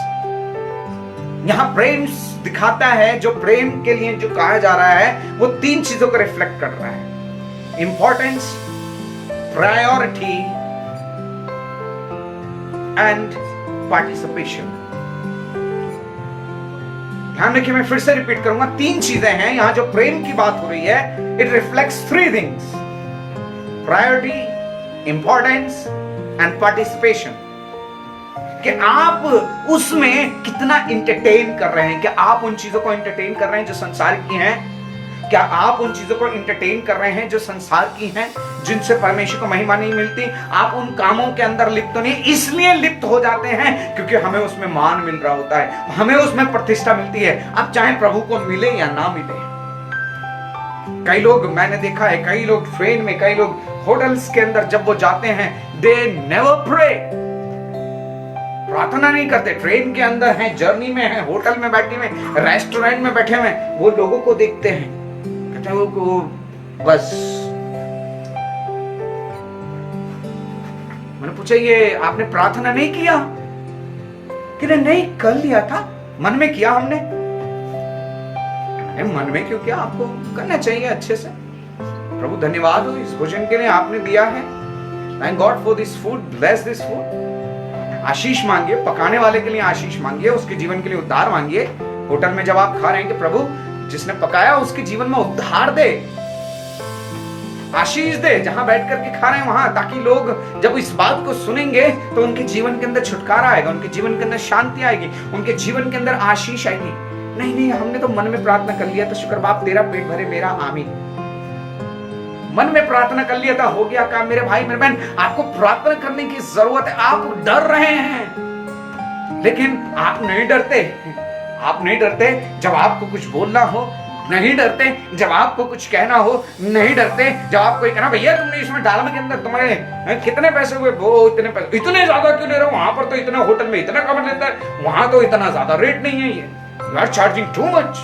यहां प्रेम दिखाता है, जो प्रेम के लिए जो कहा जा रहा है वो तीन चीजों को रिफ्लेक्ट कर रहा है, इंपॉर्टेंस, प्रायोरिटी एंड पार्टिसिपेशन। ध्यान रखिए, मैं फिर से रिपीट करूंगा, तीन चीजें हैं यहां जो प्रेम की बात हो रही है। It reflects three things, priority, importance and participation. कि आप उसमें कितना इंटरटेन कर रहे हैं, क्या आप उन चीजों को इंटरटेन कर रहे हैं जो संसार की हैं? क्या आप उन चीजों को इंटरटेन कर रहे हैं जो संसार की हैं, जिनसे परमेश्वर को महिमा नहीं मिलती? आप उन कामों के अंदर लिप्त तो नहीं, इसलिए लिप्त हो जाते हैं क्योंकि हमें उसमें मान मिल रहा होता है, हमें उसमें प्रतिष्ठा मिलती है। अब चाहे प्रभु को मिले या ना मिले। कई लोग, मैंने देखा है, कई लोग ट्रेन में, कई लोग होटल्स के अंदर जब वो जाते हैं, दे नेवर प्रे, प्रार्थना नहीं करते। ट्रेन के अंदर हैं, जर्नी में हैं, होटल में बैठे हुए, रेस्टोरेंट में बैठे हुए, वो लोगों को देखते हैं, कहते हैं वो बस। मैंने पूछा, ये आपने प्रार्थना नहीं किया? कि नहीं, कर लिया था, मन में किया हमने। मन में क्यों किया? आपको करना चाहिए अच्छे से। प्रभु धन्यवाद हो इस भोजन के लिए आपने दिया है, thank God for this food, bless this food. आशीष मांगिए, पकाने वाले के लिए आशीष मांगिए, उसके जीवन के लिए उद्धार मांगिए। होटल में जब आप खा रहे हैं कि प्रभु जिसने पकाया उसके जीवन में उद्धार दे। आशीष दे जहां बैठ करके खा रहे हैं वहां, ताकि लोग जब इस बात को सुनेंगे तो उनके जीवन के अंदर छुटकारा आएगा, उनके जीवन के अंदर शांति आएगी, उनके जीवन के अंदर आशीष आएगी। नहीं नहीं, हमने तो मन में प्रार्थना कर लिया, तो शुक्र बाप तेरा पेट भरे मेरा आमीन। मन में प्रार्थना कर लिया था, हो गया काम। मेरे भाई मेरे बहन, आपको प्रार्थना करने की जरूरत है। आप डर रहे हैं, लेकिन आप नहीं डरते। आप नहीं डरते जब आपको कुछ बोलना हो, नहीं डरते जब आपको कुछ कहना हो, नहीं डरते जब आपको कहना भैया तुमने इसमें डालने के अंदर तुम्हारे कितने पैसे हुए, वो इतने पैसे, इतने ज्यादा क्यों ले रहे हो, वहां पर तो इतना होटल में इतना कम लेता है, वहां तो इतना ज्यादा रेट नहीं है, ये you are charging too much,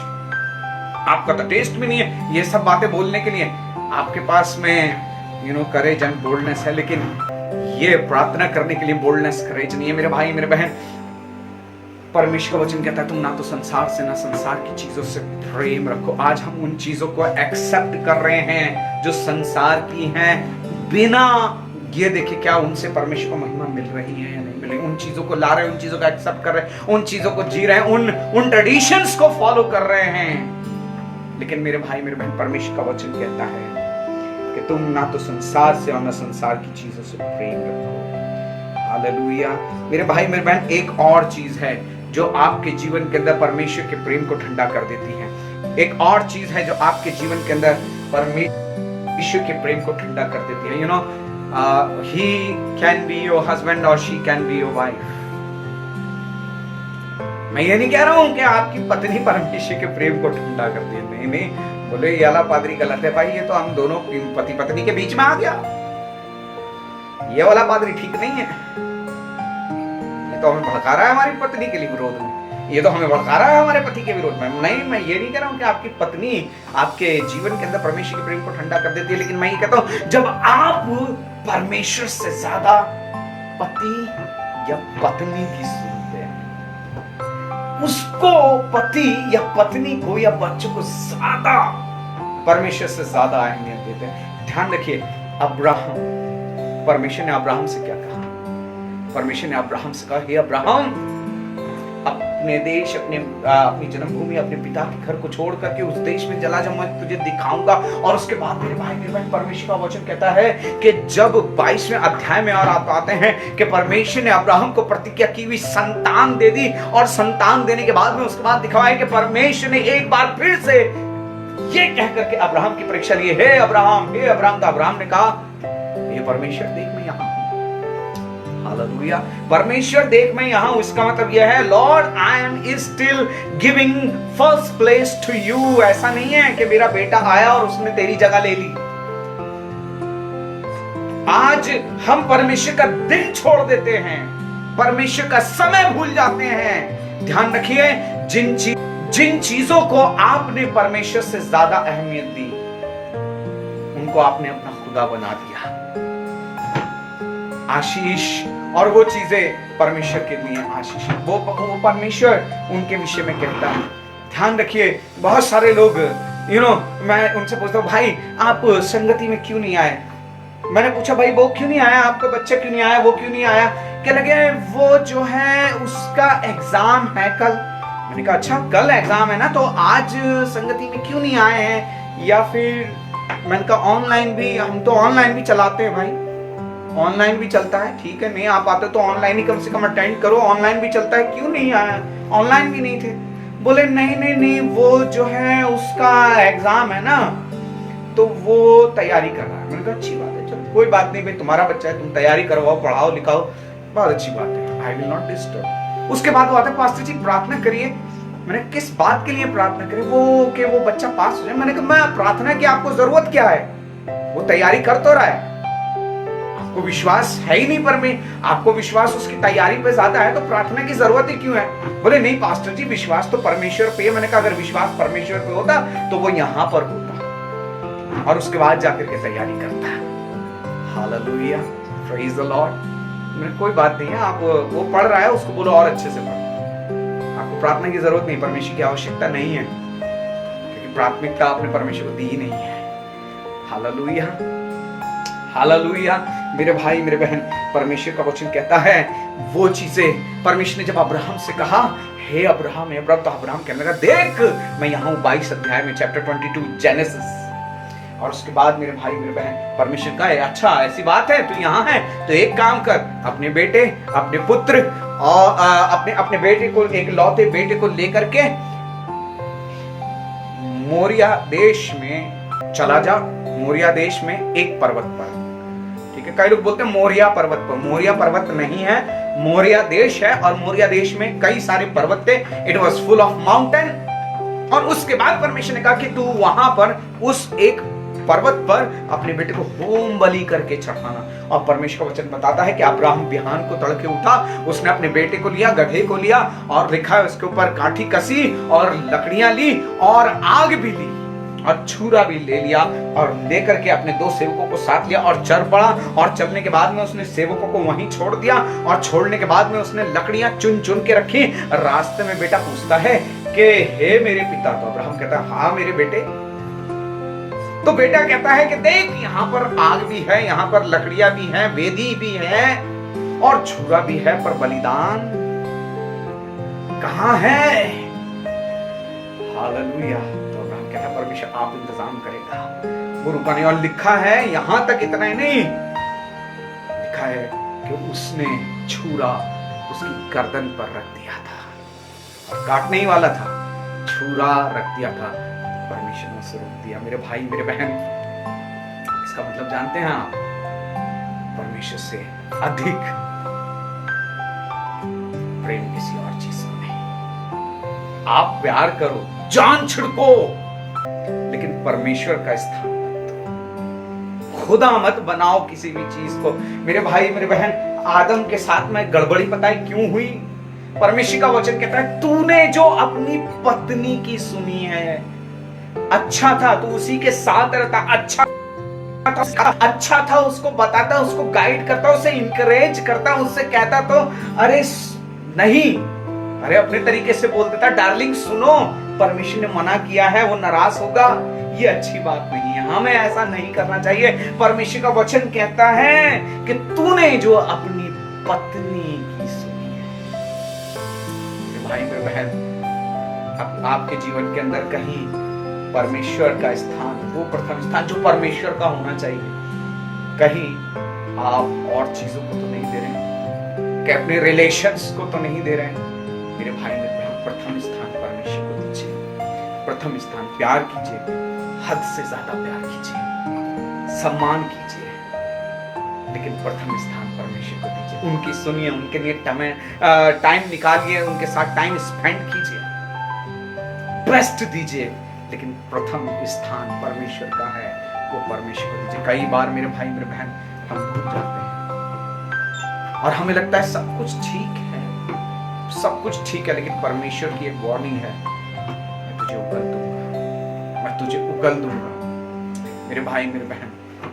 आपका तो टेस्ट भी नहीं है। ये सब बातें बोलने के लिए आपके पास में करेज एंड बोल्डनेस है, लेकिन ये प्रार्थना करने के लिए बोल्डनेस करेज नहीं है। मेरे भाई मेरे बहन, परमेश्वर का वचन कहता है तुम ना तो संसार से ना संसार की चीजों से प्रेम रखो। आज हम उन चीजों को एक्सेप्ट कर रहे हैं जो संसार की हैं, बिना ये देखे क्या उनसे परमेश्वर को महिमा मिल रही है या नहीं मिल रही। उन चीजों को ला रहे हैं, उन चीजों को एक्सेप्ट कर रहे हैं, उन चीजों को जी रहे हैं, उन ट्रेडिशंस को फॉलो कर रहे हैं। लेकिन मेरे भाई मेरे बहन, परमेश्वर का वचन कहता है कि तुम ना तो संसार से और ना संसार की चीजों से प्रेम रखो। हालेलुया। मेरे भाई मेरे बहन, एक और चीज है जो आपके जीवन के अंदर परमेश्वर के प्रेम को ठंडा कर देती है। एक और चीज है जो आपके जीवन के अंदर परमेश्वर के प्रेम को ठंडा कर देती है। he can be your husband or she can be your wife। मैं ये नहीं कह रहा हूं कि आपकी पत्नी परमेश्वर के प्रेम को ठंडा कर दी, नहीं नहीं, बोले ये वाला पादरी गलत है भाई, ये तो हम दोनों पति पत्नी के बीच में आ गया, ये वाला पादरी ठीक नहीं है, ये तो हमें भड़का रहा है हमारी पत्नी के लिए विरोध में, ये तो हमें भड़का रहा है हमारे पति के विरोध में। नहीं, मैं ये नहीं कह रहा हूं कि आपकी पत्नी आपके जीवन के अंदर परमेश्वर के प्रेम को ठंडा कर देती है, लेकिन मैं ये कहता हूं जब आप परमेश्वर से ज्यादा पति या पत्नी की सुनते हैं, उसको पति या पत्नी को या बच्चों को ज्यादा परमेश्वर से ज्यादा अहमियत देते हैं। ध्यान रखिए, अब्राहम, परमेश्वर ने अब्राहम से क्या कहा? परमेश्वर ने अब्राहम से कहा, हे अब्राहम, अपने देश, अपनी जन्मभूमि, अपने पिता के घर को छोड़ करके उस देश में चला जा, मैं तुझे दिखाऊंगा। और उसके बाद मेरे भाई मेरे बहन, परमेश्वर का वचन कहता है कि जब 22वें अध्याय में और आप आते हैं कि परमेश्वर ने अब्राहम को प्रतिज्ञा की हुई संतान दे दी, और संतान देने के बाद में उसके बाद दिखाया कि परमेश्वर ने एक बार फिर से ये कह करके अब्राहम की परीक्षा ली, हे अब्राहम, हे अब्राहम। तो अब्राहम ने कहा, हे परमेश्वर देख मैं यहां हूं। हालेलुया। परमेश्वर देख मैं यहां हूं, इसका मतलब यह है Lord I am still giving first place to you. ऐसा नहीं है कि मेरा बेटा आया और उसने तेरी जगह ले ली। आज हम परमेश्वर का दिन छोड़ देते हैं, परमेश्वर का समय भूल जाते हैं। ध्यान रखिए, जिन चीजों को आपने परमेश्वर से ज्यादा अहमियत दी, उनको आपने अपना खुदा बना दिया। आशीष और वो चीजें परमेश्वर के लिए आशीष, वो परमेश्वर उनके विषय में कहता है। ध्यान रखिए, बहुत सारे लोग मैं उनसे पूछता हूँ, भाई आप संगति में क्यों नहीं आए? मैंने पूछा, भाई वो क्यों नहीं आया, आपका बच्चा क्यों नहीं आया, वो क्यों नहीं आया? क्या लगे वो जो है उसका एग्जाम है कल। मैंने कहा अच्छा, कल एग्जाम है ना, तो आज संगति में क्यों नहीं आए हैं? या फिर मैंने कहा ऑनलाइन भी, हम तो ऑनलाइन भी चलाते हैं भाई, ऑनलाइन भी चलता है, ठीक है, नहीं आ पाते तो ऑनलाइन ही कम से कम अटेंड करो, ऑनलाइन भी चलता है, क्यों नहीं आया? ऑनलाइन भी नहीं थे। बोले नहीं नहीं नहीं, वो जो है उसका एग्जाम है ना, तो वो तैयारी कर रहा है। मैंने कहा अच्छी बात है, चलो कोई बात नहीं भाई, तुम्हारा बच्चा है, तुम तैयारी करवाओ, पढ़ाओ लिखाओ, बहुत अच्छी बात है, आई विल नॉट डिस्टर्ब। उसके बाद वो आता है, पास्टर जी प्रार्थना करिए। मैंने किस बात के लिए प्रार्थना करें? वो कि वो बच्चा पास हो जाए। मैंने कहा मैं प्रार्थना की आपको जरूरत क्या है? वो तैयारी कर तो रहा है, आपको विश्वास है ही नहीं पर में, आपको विश्वास उसकी तैयारी पे ज्यादा है, तो प्रार्थना की जरूरत ही क्यों है? बोले नहीं पास्टर जी, विश्वास तो परमेश्वर पे है। मैंने कहा अगर विश्वास परमेश्वर पे होता तो वो यहां पर होता और उसके बाद जाकर के तैयारी करता। Hallelujah, praise the Lord. कोई बात नहीं है, आप वो पढ़ रहा है, उसको बोलो और अच्छे से पढ़ो, आपको प्रार्थना की जरूरत नहीं, परमेश्वर की आवश्यकता नहीं है, क्योंकि प्राथमिकता आपने परमेश्वर को दी ही नहीं है। Hallelujah, hallelujah. मेरे भाई मेरे बहन, परमेश्वर का वचन कहता है वो चीजें परमेश्वर ने जब अब्राहम से कहा, हे अब्राहम, हे अब्राहम, तो अब्राहम कहने लगा देख मैं यहां हूं। 22 अध्याय में, चैप्टर 22 जेनेसिस, और उसके बाद मेरे भाई मेरे बहन परमेश्वर का है, अच्छा ऐसी बात है तू यहाँ है तो एक काम कर, अपने बेटे अपने पुत्र और अपने बेटे को, एक लौते बेटे को लेकर के मोरिया देश में चला जा। मोरिया देश में एक पर्वत पर, ठीक है, कई लोग बोलते हैं मोरिया पर्वत पर, मोरिया पर्वत नहीं है, मोरिया देश है। और मोरिया देश में कई सारे पर्वत थे, it was full of mountain. और उसके बाद परमेश्वर ने कहा कि तू वहां पर उस एक पर्वत पर अपने बेटे को होम बलि करके चढ़ाना। और परमेश्वर का वचन बताता है कि अब्राहम बिहान को तड़के उठा, उसने अपने बेटे को लिया, गधे को लिया और लिखा है उसके ऊपर काठी कसी और लकड़ियां ली और आग भी ली और छुरा भी ले लिया और लेकर के अपने 2 सेवकों को साथ लिया और चल पड़ा। और चलने के बाद में उसने सेवकों को वहीं छोड़ दिया और छोड़ने के बाद में उसने लकड़ियां चुन चुन के रखी। रास्ते में बेटा पूछता है कि हे मेरे पिता, तो अब्राहम कहता है हाँ मेरे बेटे। तो बेटा कहता है कि देख यहाँ पर आग भी है, यहाँ पर लकड़ियां भी हैं, वेदी भी है और छुरा भी है, पर बलिदान कहाँ है? हालेलुया। तो अब्राहम कहता है परमेश्वर आप इंतजाम करेगा। वो रुका नहीं। और लिखा है यहां तक इतना ही नहीं, लिखा है कि उसने छुरा उसकी गर्दन पर रख दिया था और काटने ही वाला था, छुरा रख दिया था, परमेश्वर ने उसे रोक दिया। मेरे भाई मेरे बहन, इसका मतलब जानते हैं आप? परमेश्वर से अधिक प्रेम किसी और चीज से नहीं। आप प्यार करो, जान छिड़को, लेकिन परमेश्वर का स्थान मत दो। खुदा मत बनाओ किसी भी चीज को। मेरे भाई मेरे बहन, आदम के साथ में गड़बड़ी पता है क्यों हुई? परमेश्वर का वचन कहता है तूने जो अपनी पत्नी की सुनी है, अच्छा था तू उसी के साथ रहता, अच्छा था, उसको बताता, उसको गाइड करता, उसे इंकरेज करता, उससे कहता तो अरे नहीं, अरे अपने तरीके से बोल देता डार्लिंग सुनो, परमेश्वर ने मना किया है, वो नाराज होगा, ये अच्छी बात नहीं है, हमें ऐसा नहीं करना चाहिए। परमेश्वर का वचन कहता है कि तूने जो अपनी पत्नी की सुनी है। मेरे भाई मेरे बहन, आपके जीवन के अंदर कहीं परमेश्वर का स्थान, वो प्रथम स्थान जो परमेश्वर का होना चाहिए, कहीं आप और चीजों को तो नहीं दे रहे हैं, कि अपने रिलेशंस को तो नहीं दे रहे हैं। मेरे भाई मेरे बहन, प्रथम स्थान परमेश्वर को दीजिए, प्रथम स्थान प्यार कीजिए, हद से ज्यादा प्यार कीजिए, सम्मान कीजिए, लेकिन प्रथम स्थान परमेश्वर को दीजिए। उनकी सुनिए, उनके लिए टाइम निकालिए, उनके साथ टाइम स्पेंड कीजिए, ट्रस्ट दीजिए, लेकिन प्रथम स्थान परमेश्वर का है, वो परमेश्वर को दीजिए। कई बार मेरे भाई मेरे बहन हम भूल जाते हैं और हमें लगता है सब कुछ ठीक है, सब कुछ ठीक है, लेकिन परमेश्वर की एक वार्निंग है, मैं तुझे उगल दूंगा, मैं तुझे उगल दूंगा। मेरे भाई मेरे बहन,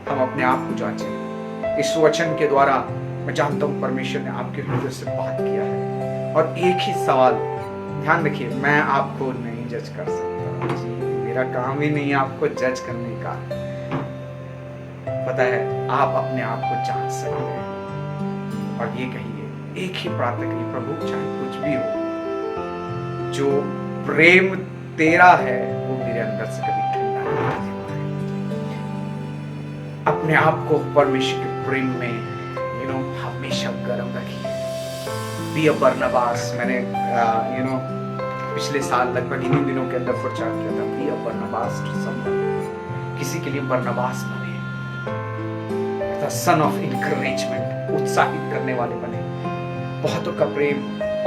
हम अपने आप को जांचें। इस वचन के द्वारा मैं जानता हूं परमेश्वर ने आपके हृदय से बात किया है। और एक ही सवाल ध्यान रखिए, मैं आपको नहीं जज कर सकता जी, मेरा काम ही नहीं आपको जज करने का। पता है, आप अपने आप को जांच सकते हैं और ये कहिए, एक ही प्रार्थना करिए, प्रभु चाहे कुछ भी हो, जो प्रेम तेरा है वो मेरे अंदर से कभी ठंडा नहीं होगा। अपने आप को परमेश्वर के प्रेम में हमेशा गर्म रखिए। बी अ बरनबास, मैंने पिछले साल लगभग इन्हीं दिनों के अंदर प्रचार किया था, be a Barnabas to someone, किसी के लिए बरनबास बने, सन ऑफ इनकरेजमेंट, उत्साहित करने वाले बने, बहुतों का प्रेम।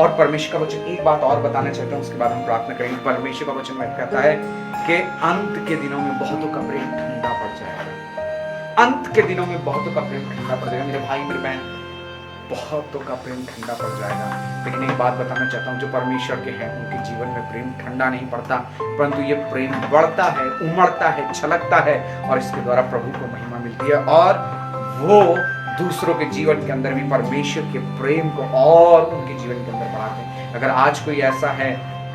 और परमेश्वर का वचन, एक बात और बताना चाहता हूं, उसके बाद हम प्रार्थना करेंगे। परमेश्वर का वचन में कहता है कि अंत के दिनों में बहुतों का प्रेम ठंडा पड़ जाएगा। अंत के दिनों में बहुतों का प्रेम ठंडा पड़ जाएगा। मेरे भाई मेरे बहन, बहुतों का प्रेम ठंडा पड़ जाएगा। लेकिन एक बात बताना चाहता हूँ, जो परमेश्वर के हैं उनके जीवन में प्रेम ठंडा नहीं पड़ता, परंतु ये प्रेम बढ़ता है, उमड़ता है, छलकता है और इसके द्वारा प्रभु को महिमा मिलती है और वो दूसरों के जीवन के अंदर भी परमेश्वर के प्रेम को और उनके जीवन के अंदर बढ़ाते हैं। अगर आज कोई ऐसा है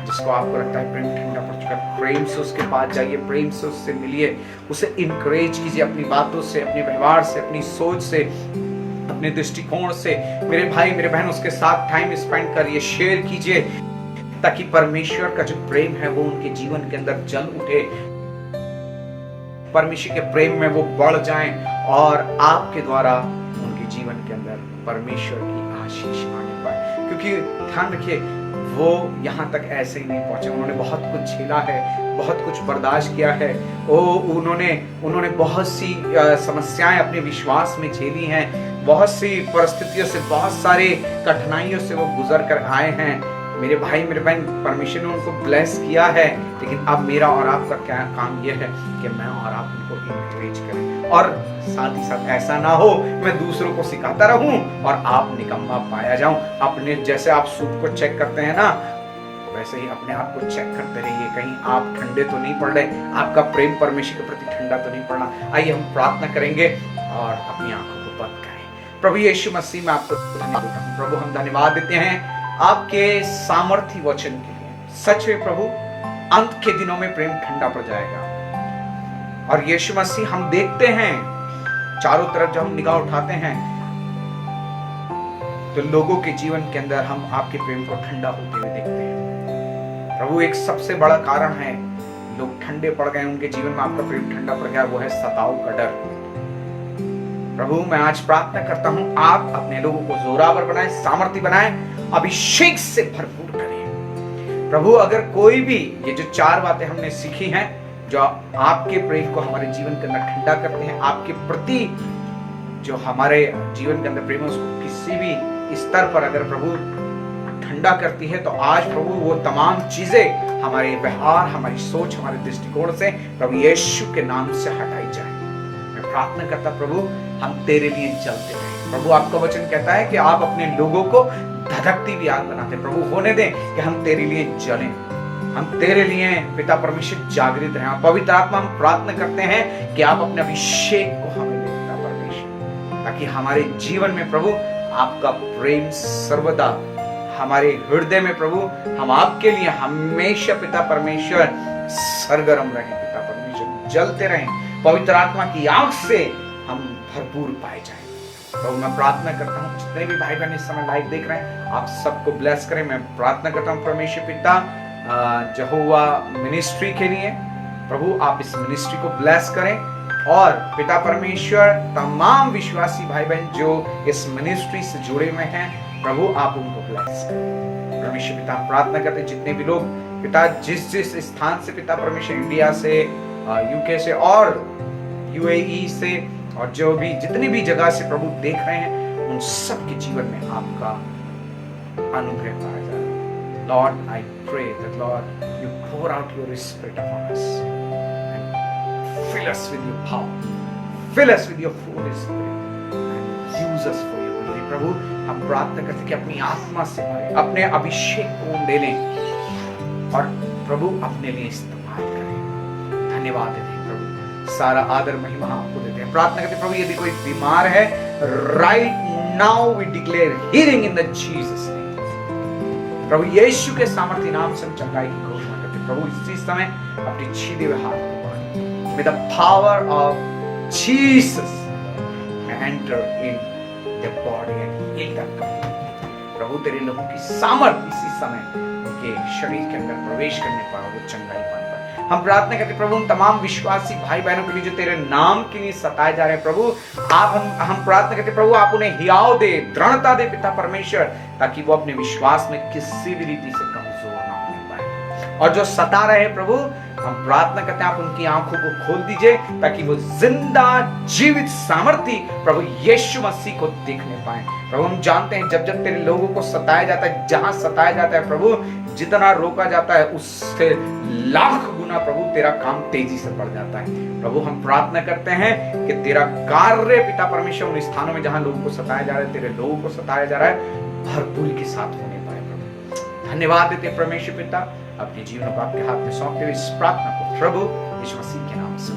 जिसको आपको लगता है प्रेम ठंडा पड़ चुका है, प्रेम से उसके पास जाइए, प्रेम से उससे मिलिए, उसे इनकरेज कीजिए अपनी बातों से, अपने व्यवहार से, अपनी सोच से, अपने दृष्टिकोण से। मेरे भाई मेरे बहन, उसके साथ टाइम स्पेंड करिए, शेयर कीजिए, ताकि परमेश्वर का जो प्रेम है वो उनके जीवन के अंदर जल उठे। परमेश्वर के प्रेम में वो बढ़ जाएं और आपके द्वारा उनके जीवन के अंदर परमेश्वर की आशीष आने पाए। क्योंकि ध्यान रखिए, वो यहाँ तक ऐसे ही नहीं पहुंचे, उन्होंने बहुत कुछ झेला है, बहुत कुछ बर्दाश्त किया है। उन्होंने बहुत सी समस्याएं अपने विश्वास में झेली हैं, बहुत सी परिस्थितियों से, बहुत सारे कठिनाइयों से वो गुजर कर आए हैं। मेरे भाई मेरे बहन, परमेश्वर ने उनको ब्लेस किया है, लेकिन अब मेरा और आपका क्या काम यह है कि मैं और आप उनको इंकरेज करें। और साथ ही साथ ऐसा ना हो मैं दूसरों को सिखाता रहूं और आप निकम्मा पाया जाऊं। अपने जैसे आप सूप को चेक करते हैं ना, वैसे ही अपने आप को चेक करते रहिए, कहीं आप ठंडे तो नहीं पड़ रहे, आपका प्रेम परमेश्वर के प्रति ठंडा तो नहीं पड़ना। आइए हम प्रार्थना करेंगे और अपनी आंखों को बंद करें। प्रभु यीशु मसीह में आपको धन्यवाद देता हूं। प्रभु हम धन्यवाद देते हैं आपके सामर्थी वचन के लिए। सच है प्रभु, अंत के दिनों में प्रेम ठंडा पड़ जाएगा। और यीशु मसीह हम देखते हैं चारों तरफ, जब हम निगाह उठाते हैं तो लोगों के जीवन के अंदर हम आपके प्रेम को ठंडा होते हुए देखते हैं। प्रभु एक सबसे बड़ा कारण है, लोग ठंडे पड़ गए, उनके जीवन में आपका प्रेम ठंडा पड़ गया, वो है सताव का डर। प्रभु मैं आज प्रार्थना करता हूं, आप अपने लोगों को जोरावर बनाएं, सामर्थी बनाएं, अभिषेक से भरपूर करें। प्रभु अगर कोई भी ये जो 4 बातें हमने सीखी हैं, जो आपके प्रेम को हमारे जीवन के अंदर ठंडा करते हैं, आपके प्रति जो हमारे जीवन के अंदर प्रेम है उसको किसी भी स्तर पर अगर प्रभु ठंडा करती है, तो आज प्रभु वो तमाम चीजें हमारे व्यवहार, हमारी सोच, हमारे दृष्टिकोण से प्रभु यीशु के नाम से हटाई जाए। मैं प्रार्थना करता प्रभु हम तेरे लिए जलते रहें। प्रभु आपका वचन कहता है कि आप अपने लोगों को धधकती हुई आग बनाते। प्रभु होने दें कि हम तेरे लिए जलें, हम तेरे लिए पिता परमेश्वर जागृत रहें। पवित्र आत्मा हम प्रार्थना करते हैं कि आप अपने अभिषेक को हमें दें पिता परमेश्वर, ताकि हमारे जीवन में प्रभु आपका प्रेम सर्वदा हमारे हृदय में प्रभु हम आपके लिए हमेशा पिता परमेश्वर सरगर्म रहें, पिता परमेश्वर जलते रहें। पवित्र आत्मा की आग से हम भरपूर पाए जाएं। प्रभु मैं प्रार्थना करता हूँ जितने भी भाई बहन इस समय लाइव देख रहे हैं, आप सबको ब्लेस करें। मैं प्रार्थना करता हूँ परमेश्वर पिता यहोवा मिनिस्ट्री के लिए, प्रभु आप इस मिनिस्ट्री को ब्लेस करें। और पिता परमेश्वर तमाम विश्वासी भाई बहन जो इस मिनिस्ट्री से जुड़े हुए हैं, प्रभु आप उनको ब्लेस करें। परमेश्वर पिता प्रार्थना करते हैं जितने भी लोग पिता जिस जिस स्थान से पिता परमेश्वर, इंडिया से, यूके से और यूएई से, और जो भी जितनी भी जगह से प्रभु देख रहे हैं, उन सब के जीवन में आपका अनुग्रह पाया जाए। Lord, I pray that Lord you pour out your spirit upon us and fill us with your power, fill us with your Holy Spirit and use us for your glory। प्रभु हम प्रार्थना करते हैं कि अपनी आत्मा से भरे, अपने अभिषेक को दे लें और प्रभु अपने लिए इस्तेमाल करें। धन्यवाद देते हैं प्रभु, सारा आदर महिमा आपको देते हैं। प्रार्थना करते हैं प्रभु यदि कोई बीमार है, right now we declare healing in the Jesus name. प्रभु यीशु के सामर्थ्य नाम से हम चंगाई की घोषणा करते हैं। प्रभु इसी समय अपनी छीले हुए हाथ को बांधे, with the power of Jesus enter in the body and heal the complete. प्रभु तेरे लोगों की सामर्थ इसी समय उनके शरीर के अंदर प्रवेश करने पर वो चंगाई पाने पर हम प्रार्थना करते प्रभु उन तमाम विश्वासी भाई बहनों के लिए जो तेरे नाम के लिए सताए जा रहे हैं, प्रभु आप हम प्रार्थना करते प्रभु आप उन्हें हियाव दे, दृढ़ता दे पिता परमेश्वर, ताकि वो अपने विश्वास में किसी भी रीति से कमजोर ना होने पाए। और जो सता रहे हैं प्रभु हम प्रार्थना करते हैं आप उनकी आंखों को खोल दीजिए, ताकि वो जिंदा जीवित सामर्थी प्रभु यीशु मसीह को देखने पाए। प्रभु हम जानते हैं जब जब तेरे लोगों को सताया जाता है, जहां सताया जाता है प्रभु, जितना रोका जाता है उससे लाख गुना प्रभु तेरा काम तेजी से बढ़ जाता है। प्रभु हम प्रार्थना करते हैं कि तेरा कार्य पिता परमेश्वर उन स्थानों में जहां लोगों को सताया जा रहा है, तेरे लोगों को सताया जा रहा है, भरपूरी के साथ होने पाए। प्रभु धन्यवाद देते परमेश्वर पिता, अपने जीवन को आपके हाथ में सौंपते हुए इस प्रार्थना को प्रभु यीशु मसीह के नाम से